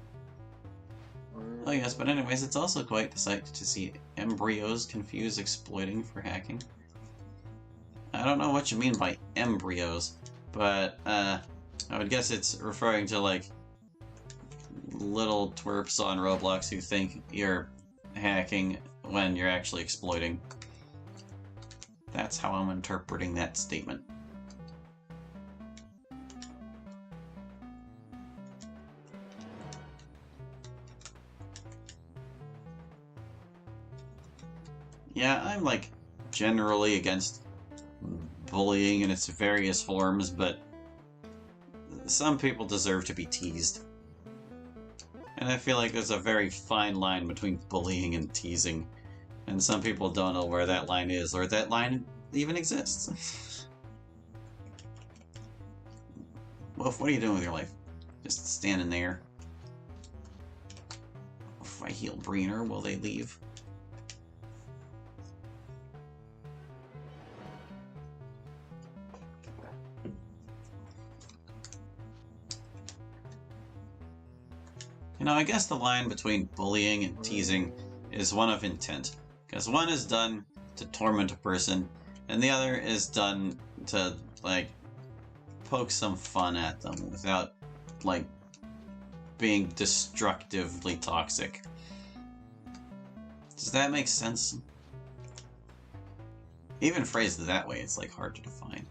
Oh yes, but anyways, it's also quite the sight to see embryos confuse exploiting for hacking. I don't know what you mean by embryos, but I would guess it's referring to, like, little twerps on Roblox who think you're hacking when you're actually exploiting. That's how I'm interpreting that statement. Yeah, I'm, like, generally against bullying in its various forms, but some people deserve to be teased. And I feel like there's a very fine line between bullying and teasing, and some people don't know where that line is, or that line even exists. Wolf, what are you doing with your life? Just standing there. If I heal Breener, will they leave? You know, I guess the line between bullying and teasing is one of intent. Because one is done to torment a person, and the other is done to, like, poke some fun at them without, like, being destructively toxic. Does that make sense? Even phrased that way, it's, like, hard to define.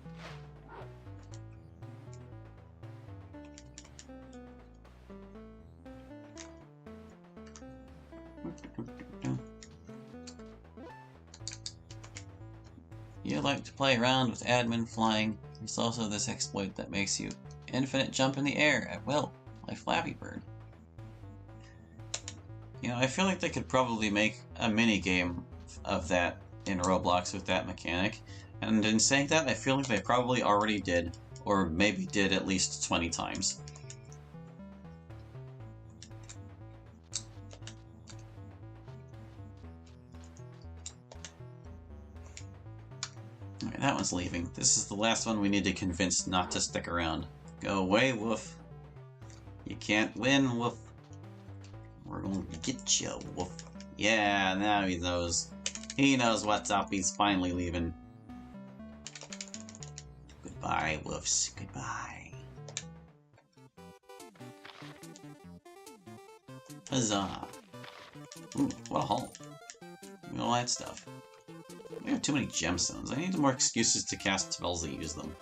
You like to play around with admin flying. There's also this exploit that makes you infinite jump in the air at will, like Flappy Bird. You know, I feel like they could probably make a mini-game of that in Roblox with that mechanic. And in saying that, I feel like they probably already did, or maybe did at least 20 times. Alright, that one's leaving. This is the last one we need to convince not to stick around. Go away, Woof. You can't win, Woof. We're gonna get you, Woof. Yeah, now he knows. He knows what's up. He's finally leaving. Goodbye, Woofs. Goodbye. Huzzah. Ooh, what a haul. Look at all that stuff. We have too many gemstones. I need more excuses to cast spells that use them.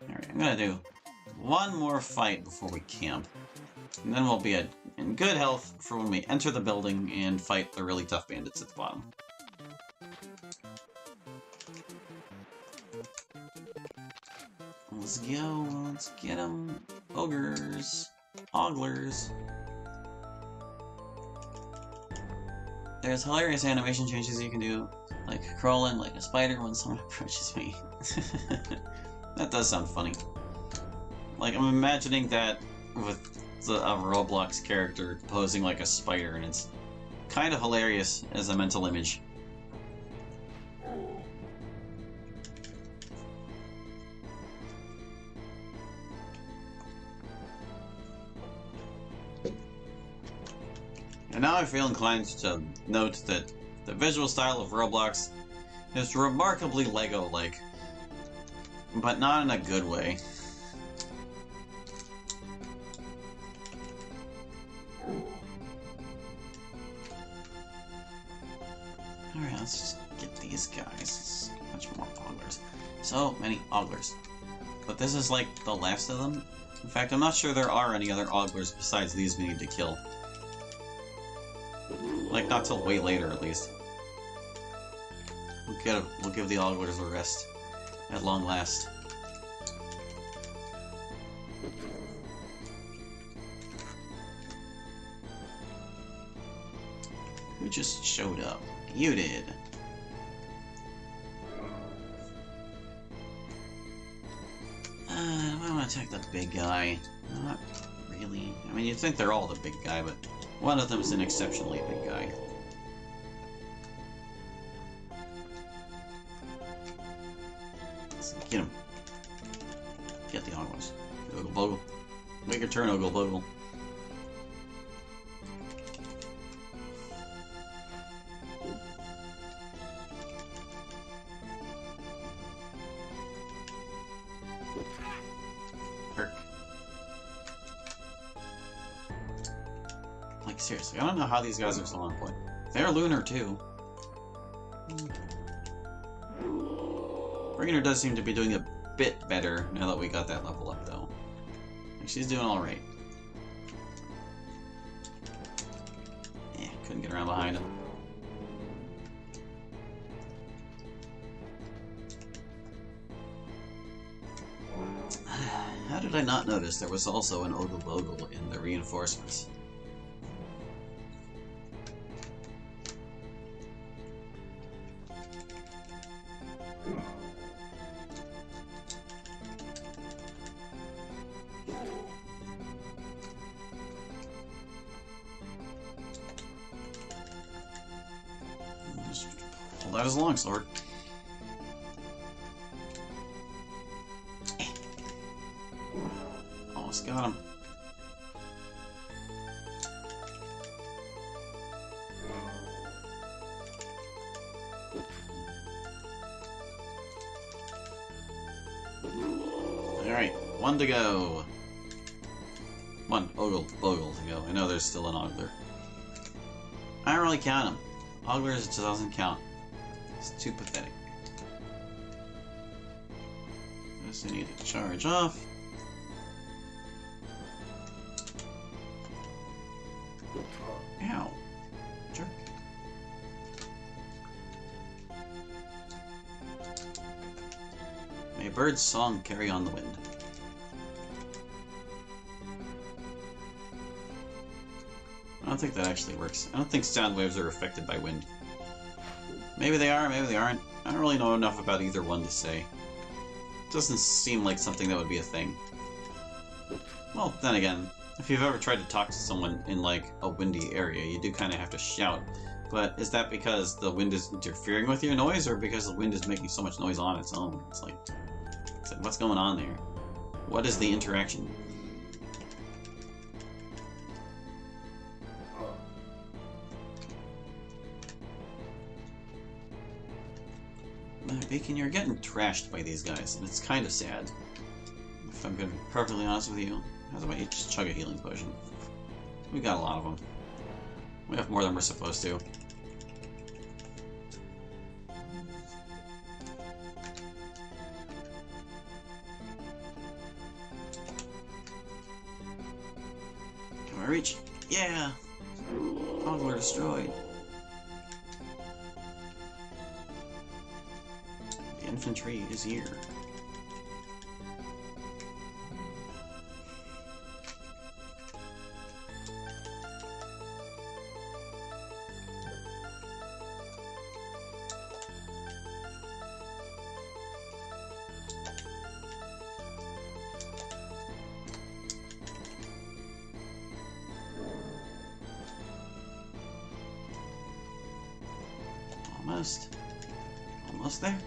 Alright, I'm gonna do one more fight before we camp. And then we'll be in good health for when we enter the building and fight the really tough bandits at the bottom. Let's go, let's get them. Ogres. Oglers. There's hilarious animation changes you can do, like crawling like a spider when someone approaches me. That does sound funny. Like, I'm imagining that with a Roblox character posing like a spider, and it's kind of hilarious as a mental image. And now I feel inclined to note that the visual style of Roblox is remarkably Lego-like, but not in a good way. Alright, let's just get these guys. Much more auglers. So many auglers. But this is like the last of them. In fact, I'm not sure there are any other auglers besides these we need to kill. Like, not till way later, at least. We'll give the auglers a rest. At long last. Who just showed up? You did. Do I want to attack the big guy? Not really. I mean, you'd think they're all the big guy, but one of them's an exceptionally big guy. Let's get him. Get the Ogles. Ogle Bogle. Make your turn, Ogle Bogle. Like, seriously, I don't know how these guys are still on point. They're lunar, too. Rainer does seem to be doing a bit better now that we got that level up, though. Like, she's doing alright. Yeah, couldn't get around behind him. How did I not notice there was also an Ogle Bogle in the reinforcements? Just pull out his longsword. Almost got him. Alright, one to go. One Ogle Bogle to go. I know there's still an Ogler. I don't really count him. Oglers just doesn't count. It's too pathetic. Guess I need to charge off. Ow. Jerk. May a bird's song carry on the wind. I don't think that actually works. I don't think sound waves are affected by wind. Maybe they are, maybe they aren't. I don't really know enough about either one to say. It doesn't seem like something that would be a thing. Well, then again, if you've ever tried to talk to someone in, like, a windy area, you do kind of have to shout. But is that because the wind is interfering with your noise, or because the wind is making so much noise on its own? It's like what's going on there? What is the interaction? Bacon, you're getting trashed by these guys, and it's kind of sad. If I'm going to be perfectly honest with you, how about you just chug a healing potion? We got a lot of them. We have more than we're supposed to. Can I reach? Yeah! Ogler destroyed. The infantry is here. Almost. Almost there.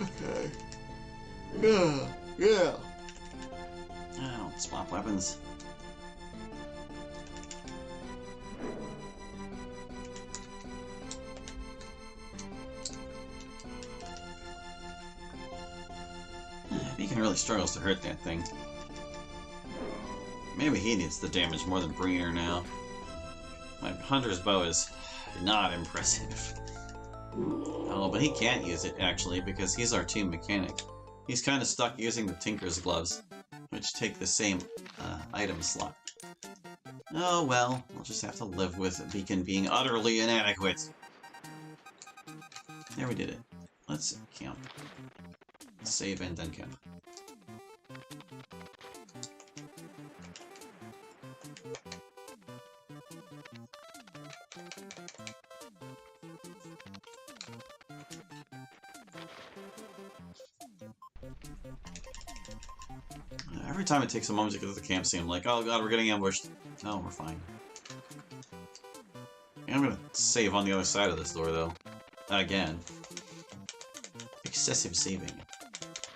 Okay. Yeah. Oh, swap weapons. really struggles to hurt that thing. Maybe he needs the damage more than Breener now. My Hunter's Bow is not impressive. Oh, but he can't use it, actually, because he's our team mechanic. He's kind of stuck using the Tinker's Gloves, which take the same item slot. Oh well, we'll just have to live with Beacon being utterly inadequate. There, we did it. Let's camp. Save and then camp. Every time it takes a moment to get to the camp scene, I'm like, oh god, we're getting ambushed. No, we're fine. I'm gonna save on the other side of this door, though. Again. Excessive saving.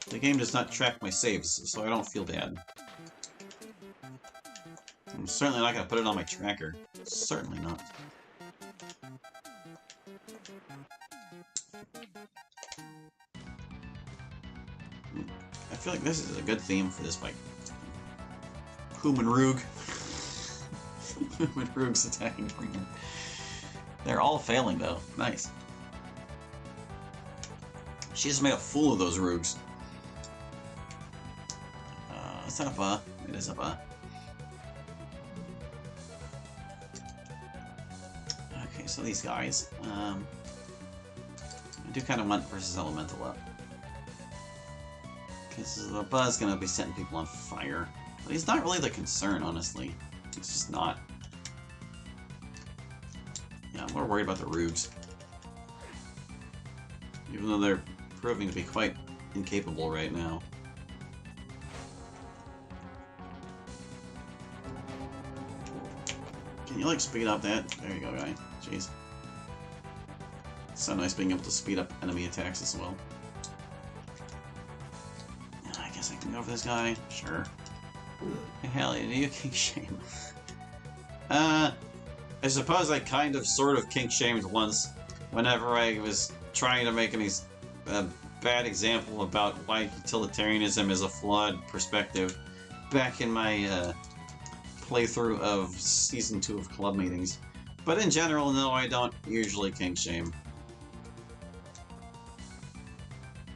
The game does not track my saves, so I don't feel bad. I'm certainly not gonna put it on my tracker. Certainly not. I feel like this is a good theme for this fight. Human Roog. Human Roog's attacking Bringer. They're all failing though. Nice. She just made a fool of those Roogs. Is that a ba? It is a ba. Okay, so these guys. I do kind of want versus Elemental up. Because the Buzz gonna be setting people on fire. But he's not really the concern, honestly. He's just not. Yeah, I'm more worried about the Roogs. Even though they're proving to be quite incapable right now. Can you, like, speed up that? There you go, guy. Jeez. It's so nice being able to speed up enemy attacks as well. I guess I can go for this guy. Sure. Hey, hell, you kink shame. I suppose I kind of sort of kink shamed once whenever I was trying to make a bad example about why utilitarianism is a flawed perspective back in my playthrough of Season 2 of Club Meetings. But in general, no, I don't usually kink shame.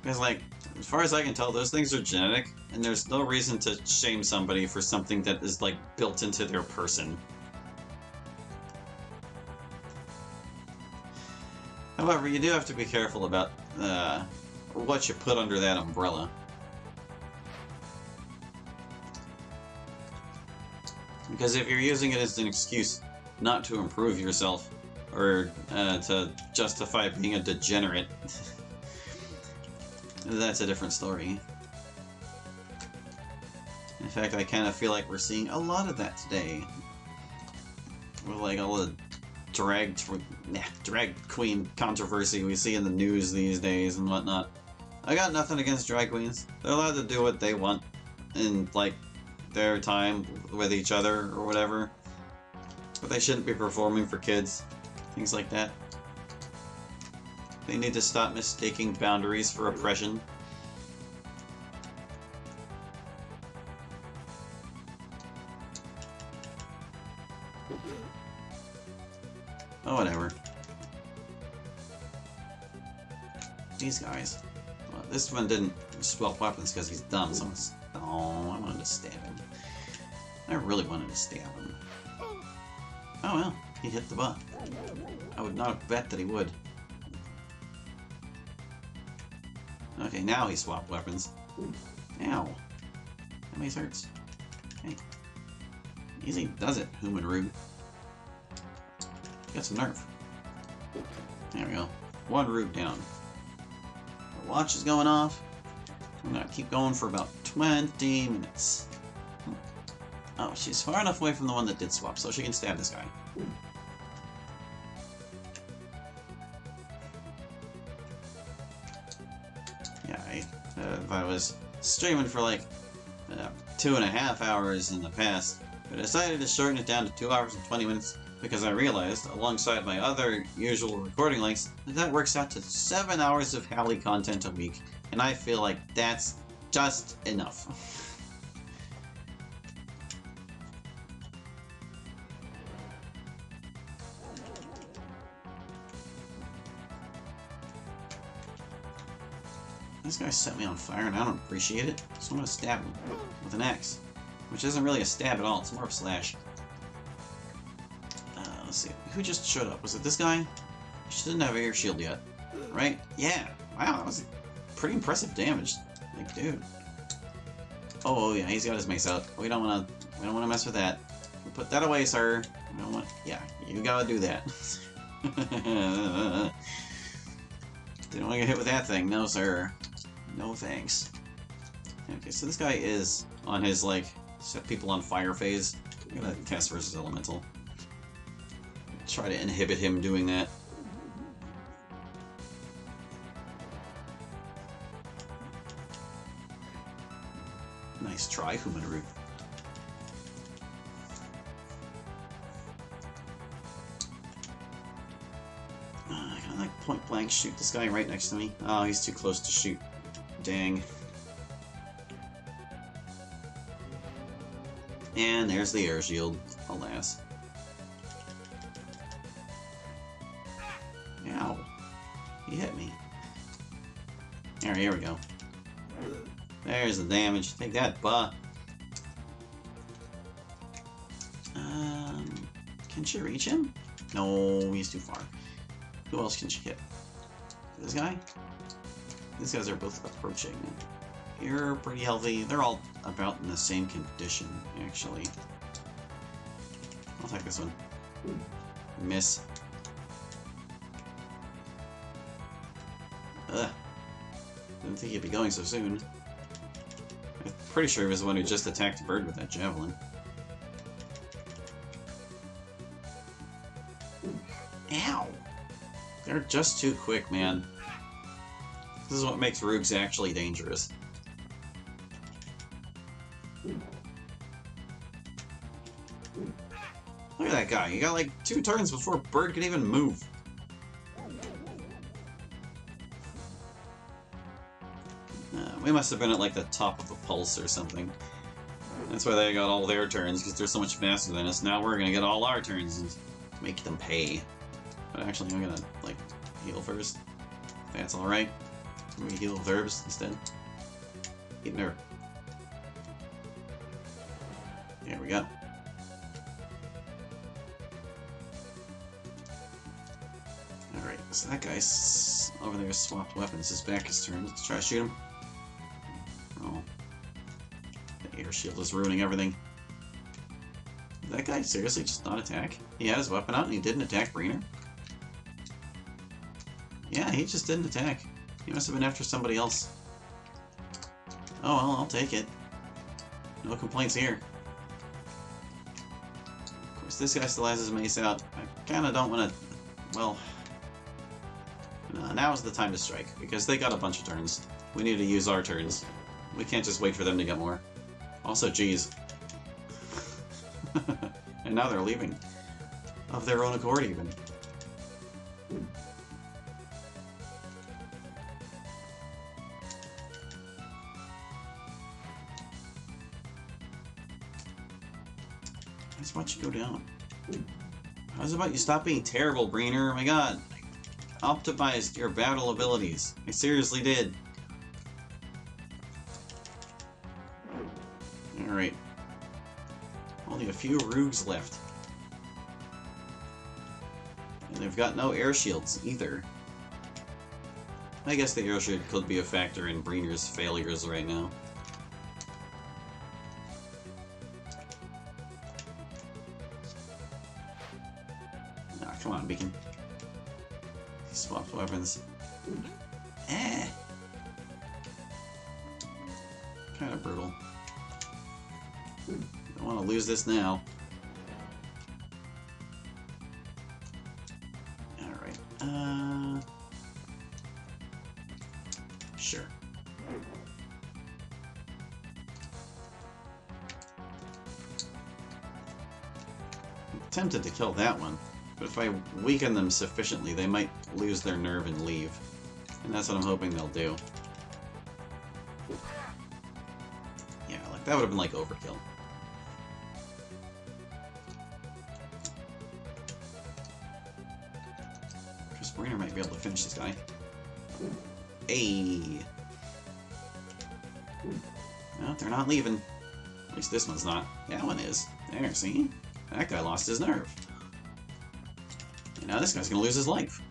Because, like, as far as I can tell, those things are genetic, and there's no reason to shame somebody for something that is, like, built into their person. However, you do have to be careful about what you put under that umbrella. Because if you're using it as an excuse not to improve yourself, or to justify being a degenerate, that's a different story. In fact, I kind of feel like we're seeing a lot of that today. With, like, all the drag queen controversy we see in the news these days and whatnot. I got nothing against drag queens. They're allowed to do what they want in, like, their time with each other or whatever. But they shouldn't be performing for kids. Things like that. They need to stop mistaking boundaries for oppression. Oh, whatever. These guys. Well, this one didn't swap weapons because he's dumb, so oh, I wanted to stab him. I really wanted to stab him. Oh well, he hit the butt. I would not have bet that he would. Okay, now he swapped weapons. Ow. That makes hurts. Okay. Easy does it, Human Roog. Got some nerve. There we go. One Roog down. The watch is going off. I'm gonna keep going for about 20 minutes. Oh, she's far enough away from the one that did swap, so she can stab this guy. Yeah, if I was streaming for like 2.5 hours in the past, but I decided to shorten it down to 2 hours and 20 minutes because I realized, alongside my other usual recording lengths, that works out to 7 hours of Hali content a week, and I feel like that's just enough. This guy set me on fire and I don't appreciate it, so I'm gonna stab him with an axe. Which isn't really a stab at all, it's more of a slash. Let's see, who just showed up? Was it this guy? She didn't have an air shield yet, right? Yeah, wow, that was pretty impressive damage. Like, dude. Oh yeah, he's got his mace out. We don't wanna mess with that. Put that away, sir. We don't want, yeah, you gotta do that. Didn't want to get hit with that thing, no sir. No thanks. Okay, so this guy is on his, like, set people on fire phase. I'm gonna cast versus elemental. Try to inhibit him doing that. Nice try, Humanaru. I can, like, point blank shoot this guy right next to me. Oh, he's too close to shoot. Dang. And there's the air shield, alas. Ow. He hit me. Alright, here we go. There's the damage. Take that, buh. Can she reach him? No, he's too far. Who else can she hit? This guy? These guys are both approaching. You're pretty healthy. They're all about in the same condition, actually. I'll take this one. Miss. Ugh. Didn't think he'd be going so soon. I'm pretty sure he was the one who just attacked the bird with that javelin. Ow! They're just too quick, man. This is what makes Roogs actually dangerous. Look at that guy. He got like 2 turns before Bird could even move. We must have been at like the top of a pulse or something. That's why they got all their turns, because they're so much faster than us. Now we're gonna get all our turns and make them pay. But actually, I'm gonna, like, heal first. If that's alright. We heal with herbs instead. Eat an herb. There we go. Alright, so that guy's over there swapped weapons. His back is turned. Let's try to shoot him. Oh. The air shield is ruining everything. Did that guy seriously just not attack? He had his weapon out and he didn't attack Breener? Yeah, he just didn't attack. He must have been after somebody else. Oh well, I'll take it. No complaints here. Of course, this guy still has his mace out. I kinda don't wanna... well... now's the time to strike, because they got a bunch of turns. We need to use our turns. We can't just wait for them to get more. Also, geez. And now they're leaving. Of their own accord, even. Let's watch you go down. How's about you stop being terrible, Breener? Oh my god. Optimized your battle abilities. I seriously did. Alright. Only a few Roogs left. And they've got no air shields either. I guess the air shield could be a factor in Breener's failures right now. Ah, come on, Beacon. He swapped weapons. Eh. Kind of brutal. Don't want to lose this now. Alright, sure. I'm tempted to kill that one, but if I weaken them sufficiently, they might lose their nerve and leave. And that's what I'm hoping they'll do. that would have been like overkill. Chris Mariner might be able to finish this guy. Hey! No, they're not leaving. At least this one's not. That one is. There, see? That guy lost his nerve. And now this guy's gonna lose his life.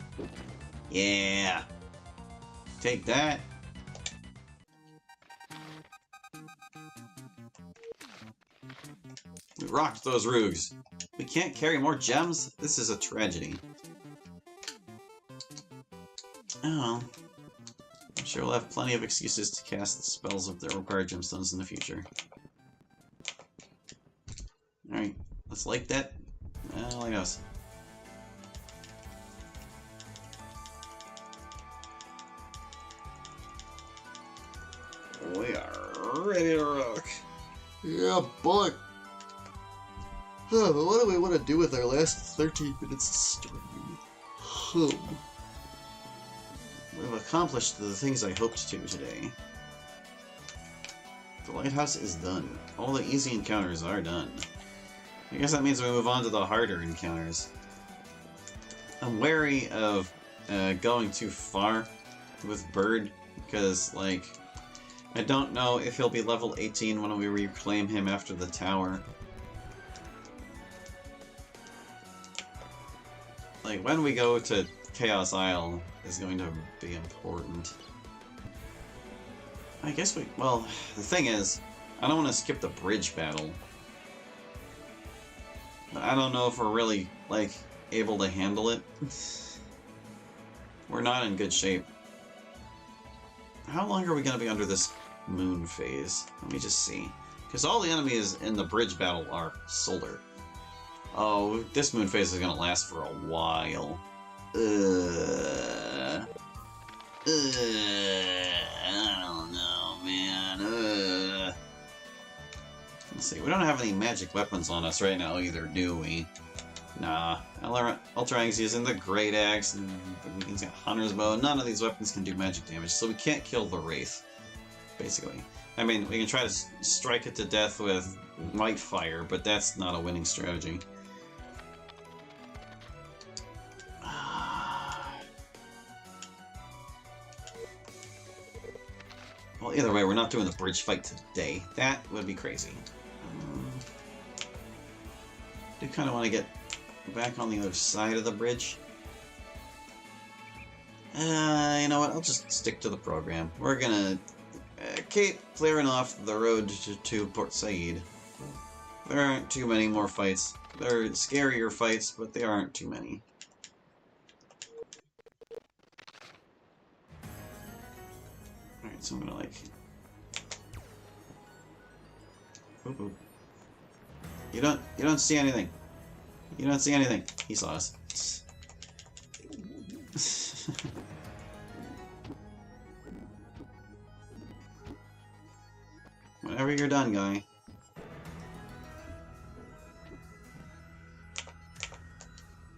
Yeah! Take that! We rocked those Roogs. We can't carry more gems? This is a tragedy. Oh well. I'm sure we'll have plenty of excuses to cast the spells that require gemstones in the future. Alright, let's like that. Like us. We are ready to rock. Yeah, boy. Huh, but what do we want to do with our last 13 minutes of stream? We've accomplished the things I hoped to today. The lighthouse is done. All the easy encounters are done. I guess that means we move on to the harder encounters. I'm wary of going too far with Bird, because, like, I don't know if he'll be level 18 when we reclaim him after the tower. Like, when we go to Chaos Isle is going to be important. I guess well, the thing is, I don't want to skip the bridge battle. But I don't know if we're really, like, able to handle it. We're not in good shape. How long are we going to be under this moon phase? Let me just see. Because all the enemies in the bridge battle are solar. Oh, this moon phase is going to last for a while. I don't know, man. Let's see, we don't have any magic weapons on us right now either, do we? Nah. Ultrang's using the Great Axe, and he's got Hunter's Bow. None of these weapons can do magic damage, so we can't kill the Wraith, basically. I mean, we can try to strike it to death with White Fire, but that's not a winning strategy. Well, either way, we're not doing the bridge fight today. That would be crazy. I do kind of want to get back on the other side of the bridge. You know what? I'll just stick to the program. We're gonna keep clearing off the road to Port Saiid. There aren't too many more fights. There are scarier fights, but there aren't too many. Alright, so I'm gonna like... Ooh. You don't see anything. You don't see anything. He saw us. Whenever you're done, guy.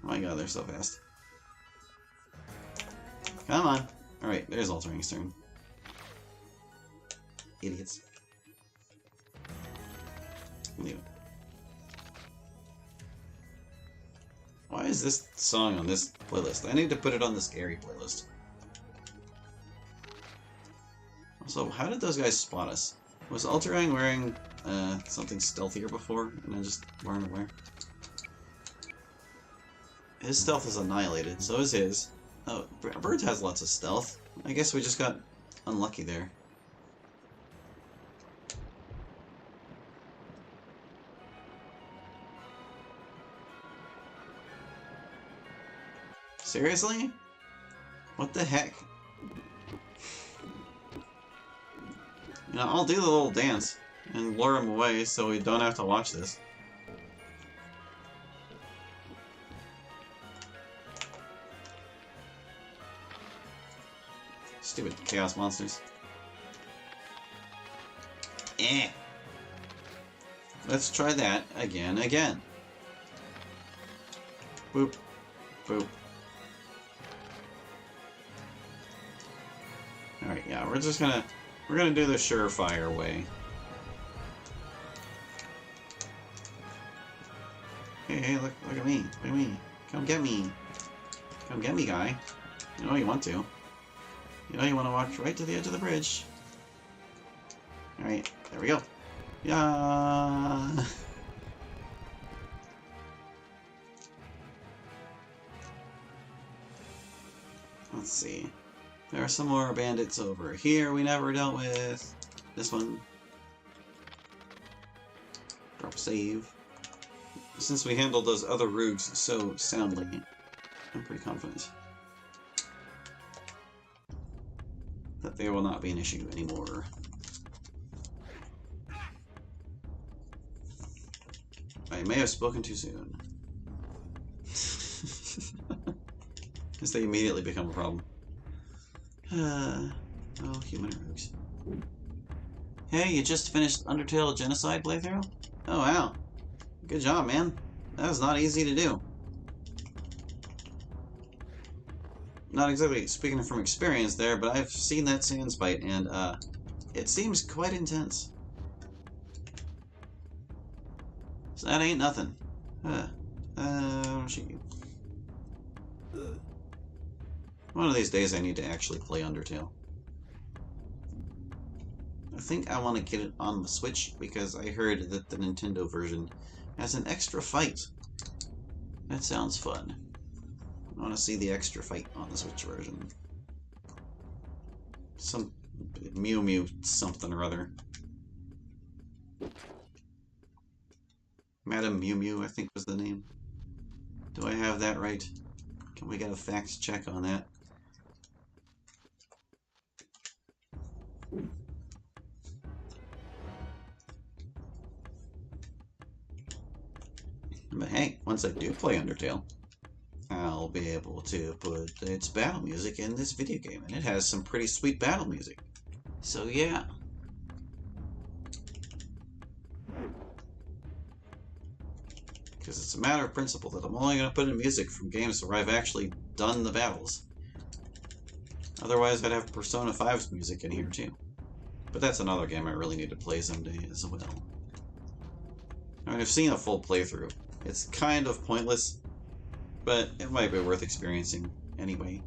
Oh my god, they're so fast. Come on. Alright, there's Altering's turn. Idiots. Leave it. Why is this song on this playlist? I need to put it on the scary playlist. Also, how did those guys spot us? Was Alterang wearing something stealthier before and I just weren't aware? His stealth is annihilated, so is his. Oh, Bird has lots of stealth. I guess we just got unlucky there. Seriously? What the heck? You know, I'll do the little dance and lure him away so we don't have to watch this. Stupid chaos monsters. Eh. Let's try that again. Boop. Boop. Alright, yeah, we're gonna do the surefire way. me. Look at me. Come get me. Come get me, guy. You know you want to. You know you want to walk right to the edge of the bridge. Alright, there we go. Yeah. Let's see. There are some more bandits over here we never dealt with. This one. Drop save. Since we handled those other rogues so soundly, I'm pretty confident that they will not be an issue anymore. I may have spoken too soon. Because they immediately become a problem. Oh, human rogues. Hey, you just finished Undertale Genocide playthrough? Oh, wow. Good job, man. That was not easy to do. Not exactly speaking from experience there, but I've seen that Sans fight, and it seems quite intense. So that ain't nothing. Shoot you. One of these days I need to actually play Undertale. I think I want to get it on the Switch because I heard that the Nintendo version has an extra fight. That sounds fun. I want to see the extra fight on the Switch version. Some Mew Mew something or other. Madam Mew Mew, I think was the name. Do I have that right? Can we get a fact check on that? But hey, once I do play Undertale, I'll be able to put its battle music in this video game, and it has some pretty sweet battle music. So yeah. Because it's a matter of principle that I'm only going to put in music from games where I've actually done the battles. Otherwise, I'd have Persona 5's music in here too. But that's another game I really need to play someday as well. I mean, I've seen a full playthrough. It's kind of pointless, but it might be worth experiencing anyway.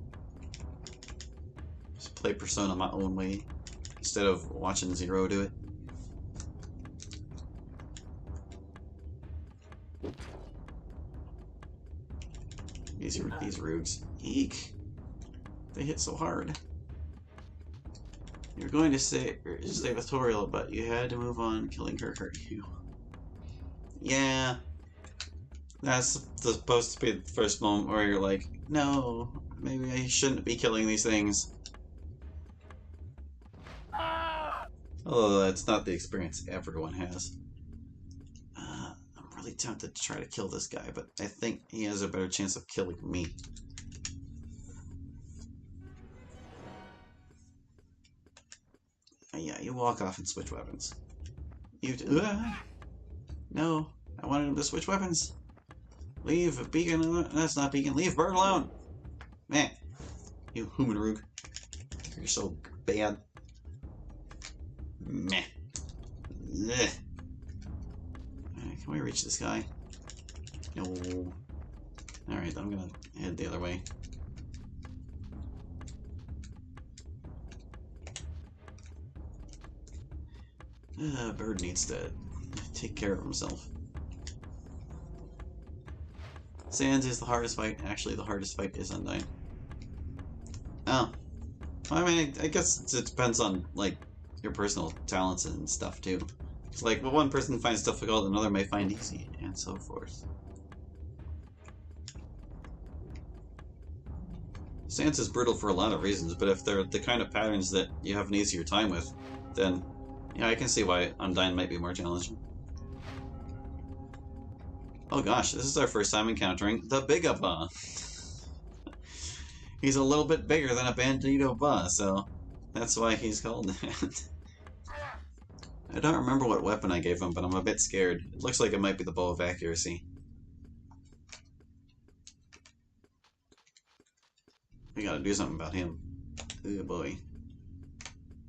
Just play Persona my own way, instead of watching Zero do it. These rogues. Eek. They hit so hard. You're going to say with Toriel, but you had to move on. Killing her hurt you. Yeah. That's supposed to be the first moment where you're like, no, maybe I shouldn't be killing these things. Although that's not the experience everyone has. I'm really tempted to try to kill this guy, but I think he has a better chance of killing me. Yeah, you walk off and switch weapons. No, I wanted him to switch weapons. Leave Beacon. That's not Beacon. Leave Bird alone. Man, you human rogue. You're so bad. Meh. Ugh. Can we reach this guy? No. Alright, I'm gonna head the other way. Bird needs to take care of himself. Sans is the hardest fight. Actually, the hardest fight is Undyne. Oh. Well, I mean, I guess it depends on, like, your personal talents and stuff, too. It's like, what one person finds difficult, another may find easy, and so forth. Sans is brutal for a lot of reasons, but if they're the kind of patterns that you have an easier time with, then, yeah, I can see why Undyne might be more challenging. Oh gosh, this is our first time encountering the Bigaba. He's a little bit bigger than a Bandito Ba, so that's why he's called that. I don't remember what weapon I gave him, but I'm a bit scared. It looks like it might be the Bow of Accuracy. We gotta do something about him. Oh boy.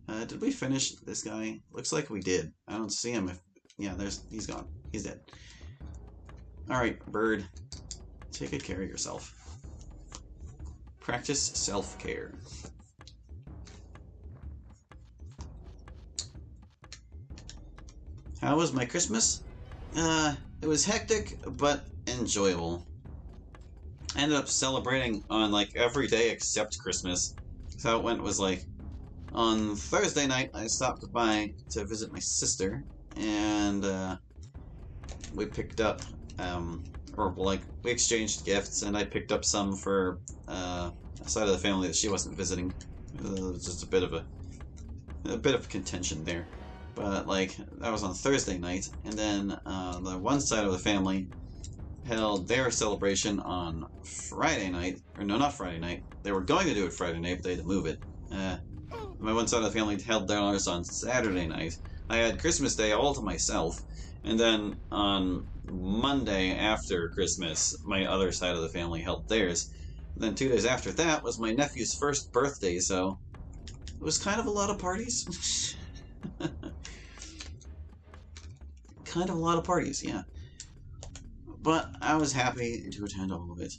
Did we finish this guy? Looks like we did. I don't see him. Yeah, he's gone. He's dead. Alright, bird. Take good care of yourself. Practice self-care. How was my Christmas? It was hectic, but enjoyable. I ended up celebrating on, like, every day except Christmas. So how it went was, like, on Thursday night, I stopped by to visit my sister, and, we picked up, we exchanged gifts, and I picked up some for, a side of the family that she wasn't visiting. It was just a bit of contention there. But, like, that was on Thursday night, and then the one side of the family held their celebration on Friday night. Or, no, not Friday night. They were going to do it Friday night, but they had to move it. My one side of the family held theirs on Saturday night. I had Christmas Day all to myself, and then on Monday after Christmas, my other side of the family held theirs. And then 2 days after that was my nephew's first birthday, so it was kind of a lot of parties. Kind of a lot of parties, yeah. But I was happy to attend all of it.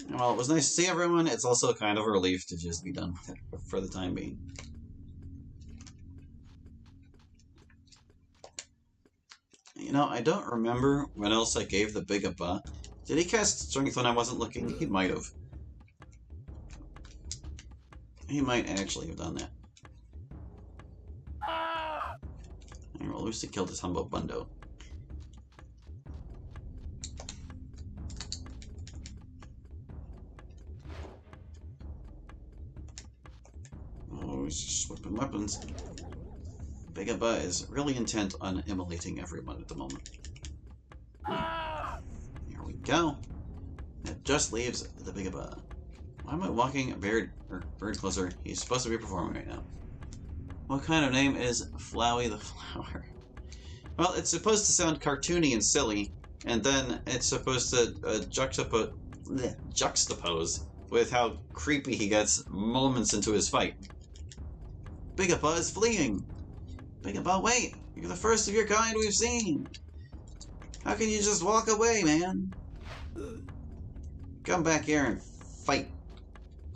And while it was nice to see everyone, it's also kind of a relief to just be done with it for the time being. You know, I don't remember what else I gave the Big Abba. Did he cast Strength when I wasn't looking? He might have. He might actually have done that. Well, Lucy killed his Humbo Bundo. Oh, he's just whipping weapons. Big Abba is really intent on immolating everyone at the moment. Here we go. It just leaves the Big Abba. Why am I walking a bird closer? He's supposed to be performing right now. What kind of name is Flowey the Flower? Well, it's supposed to sound cartoony and silly, and then it's supposed to juxtapose with how creepy he gets moments into his fight. Big Abba is fleeing! Big Abba, wait! You're the first of your kind we've seen! How can you just walk away, man? Come back here and fight.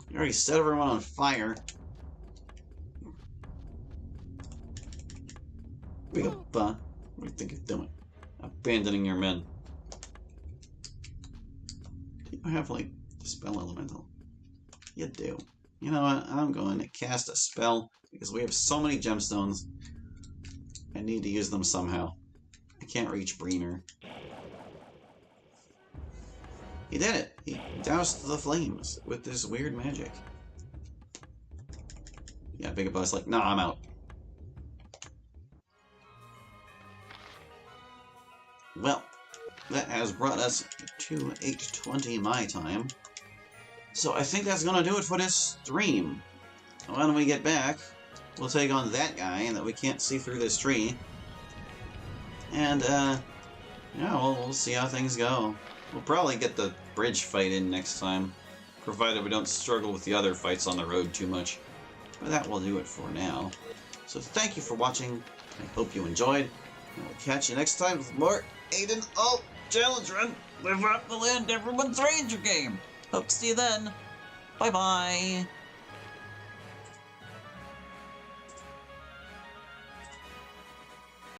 You already set everyone on fire. Big Abba, what do you think you're doing? Abandoning your men. Do you have, like, Dispel Elemental? You do. You know what? I'm going to cast a spell because we have so many gemstones. I need to use them somehow. I can't reach Breener. He did it! He doused the flames with this weird magic. Yeah, Big Abba's like, nah, I'm out. Well, that has brought us to 8:20 my time. So I think that's gonna do it for this stream. When we get back, we'll take on that guy that we can't see through this tree. And, yeah, we'll see how things go. We'll probably get the bridge fight in next time, provided we don't struggle with the other fights on the road too much. But that will do it for now. So thank you for watching. I hope you enjoyed. And we'll catch you next time with more Aidyn Alt Challenge Run. Live up the land, everyone's Ranger game. Hope to see you then. Bye-bye.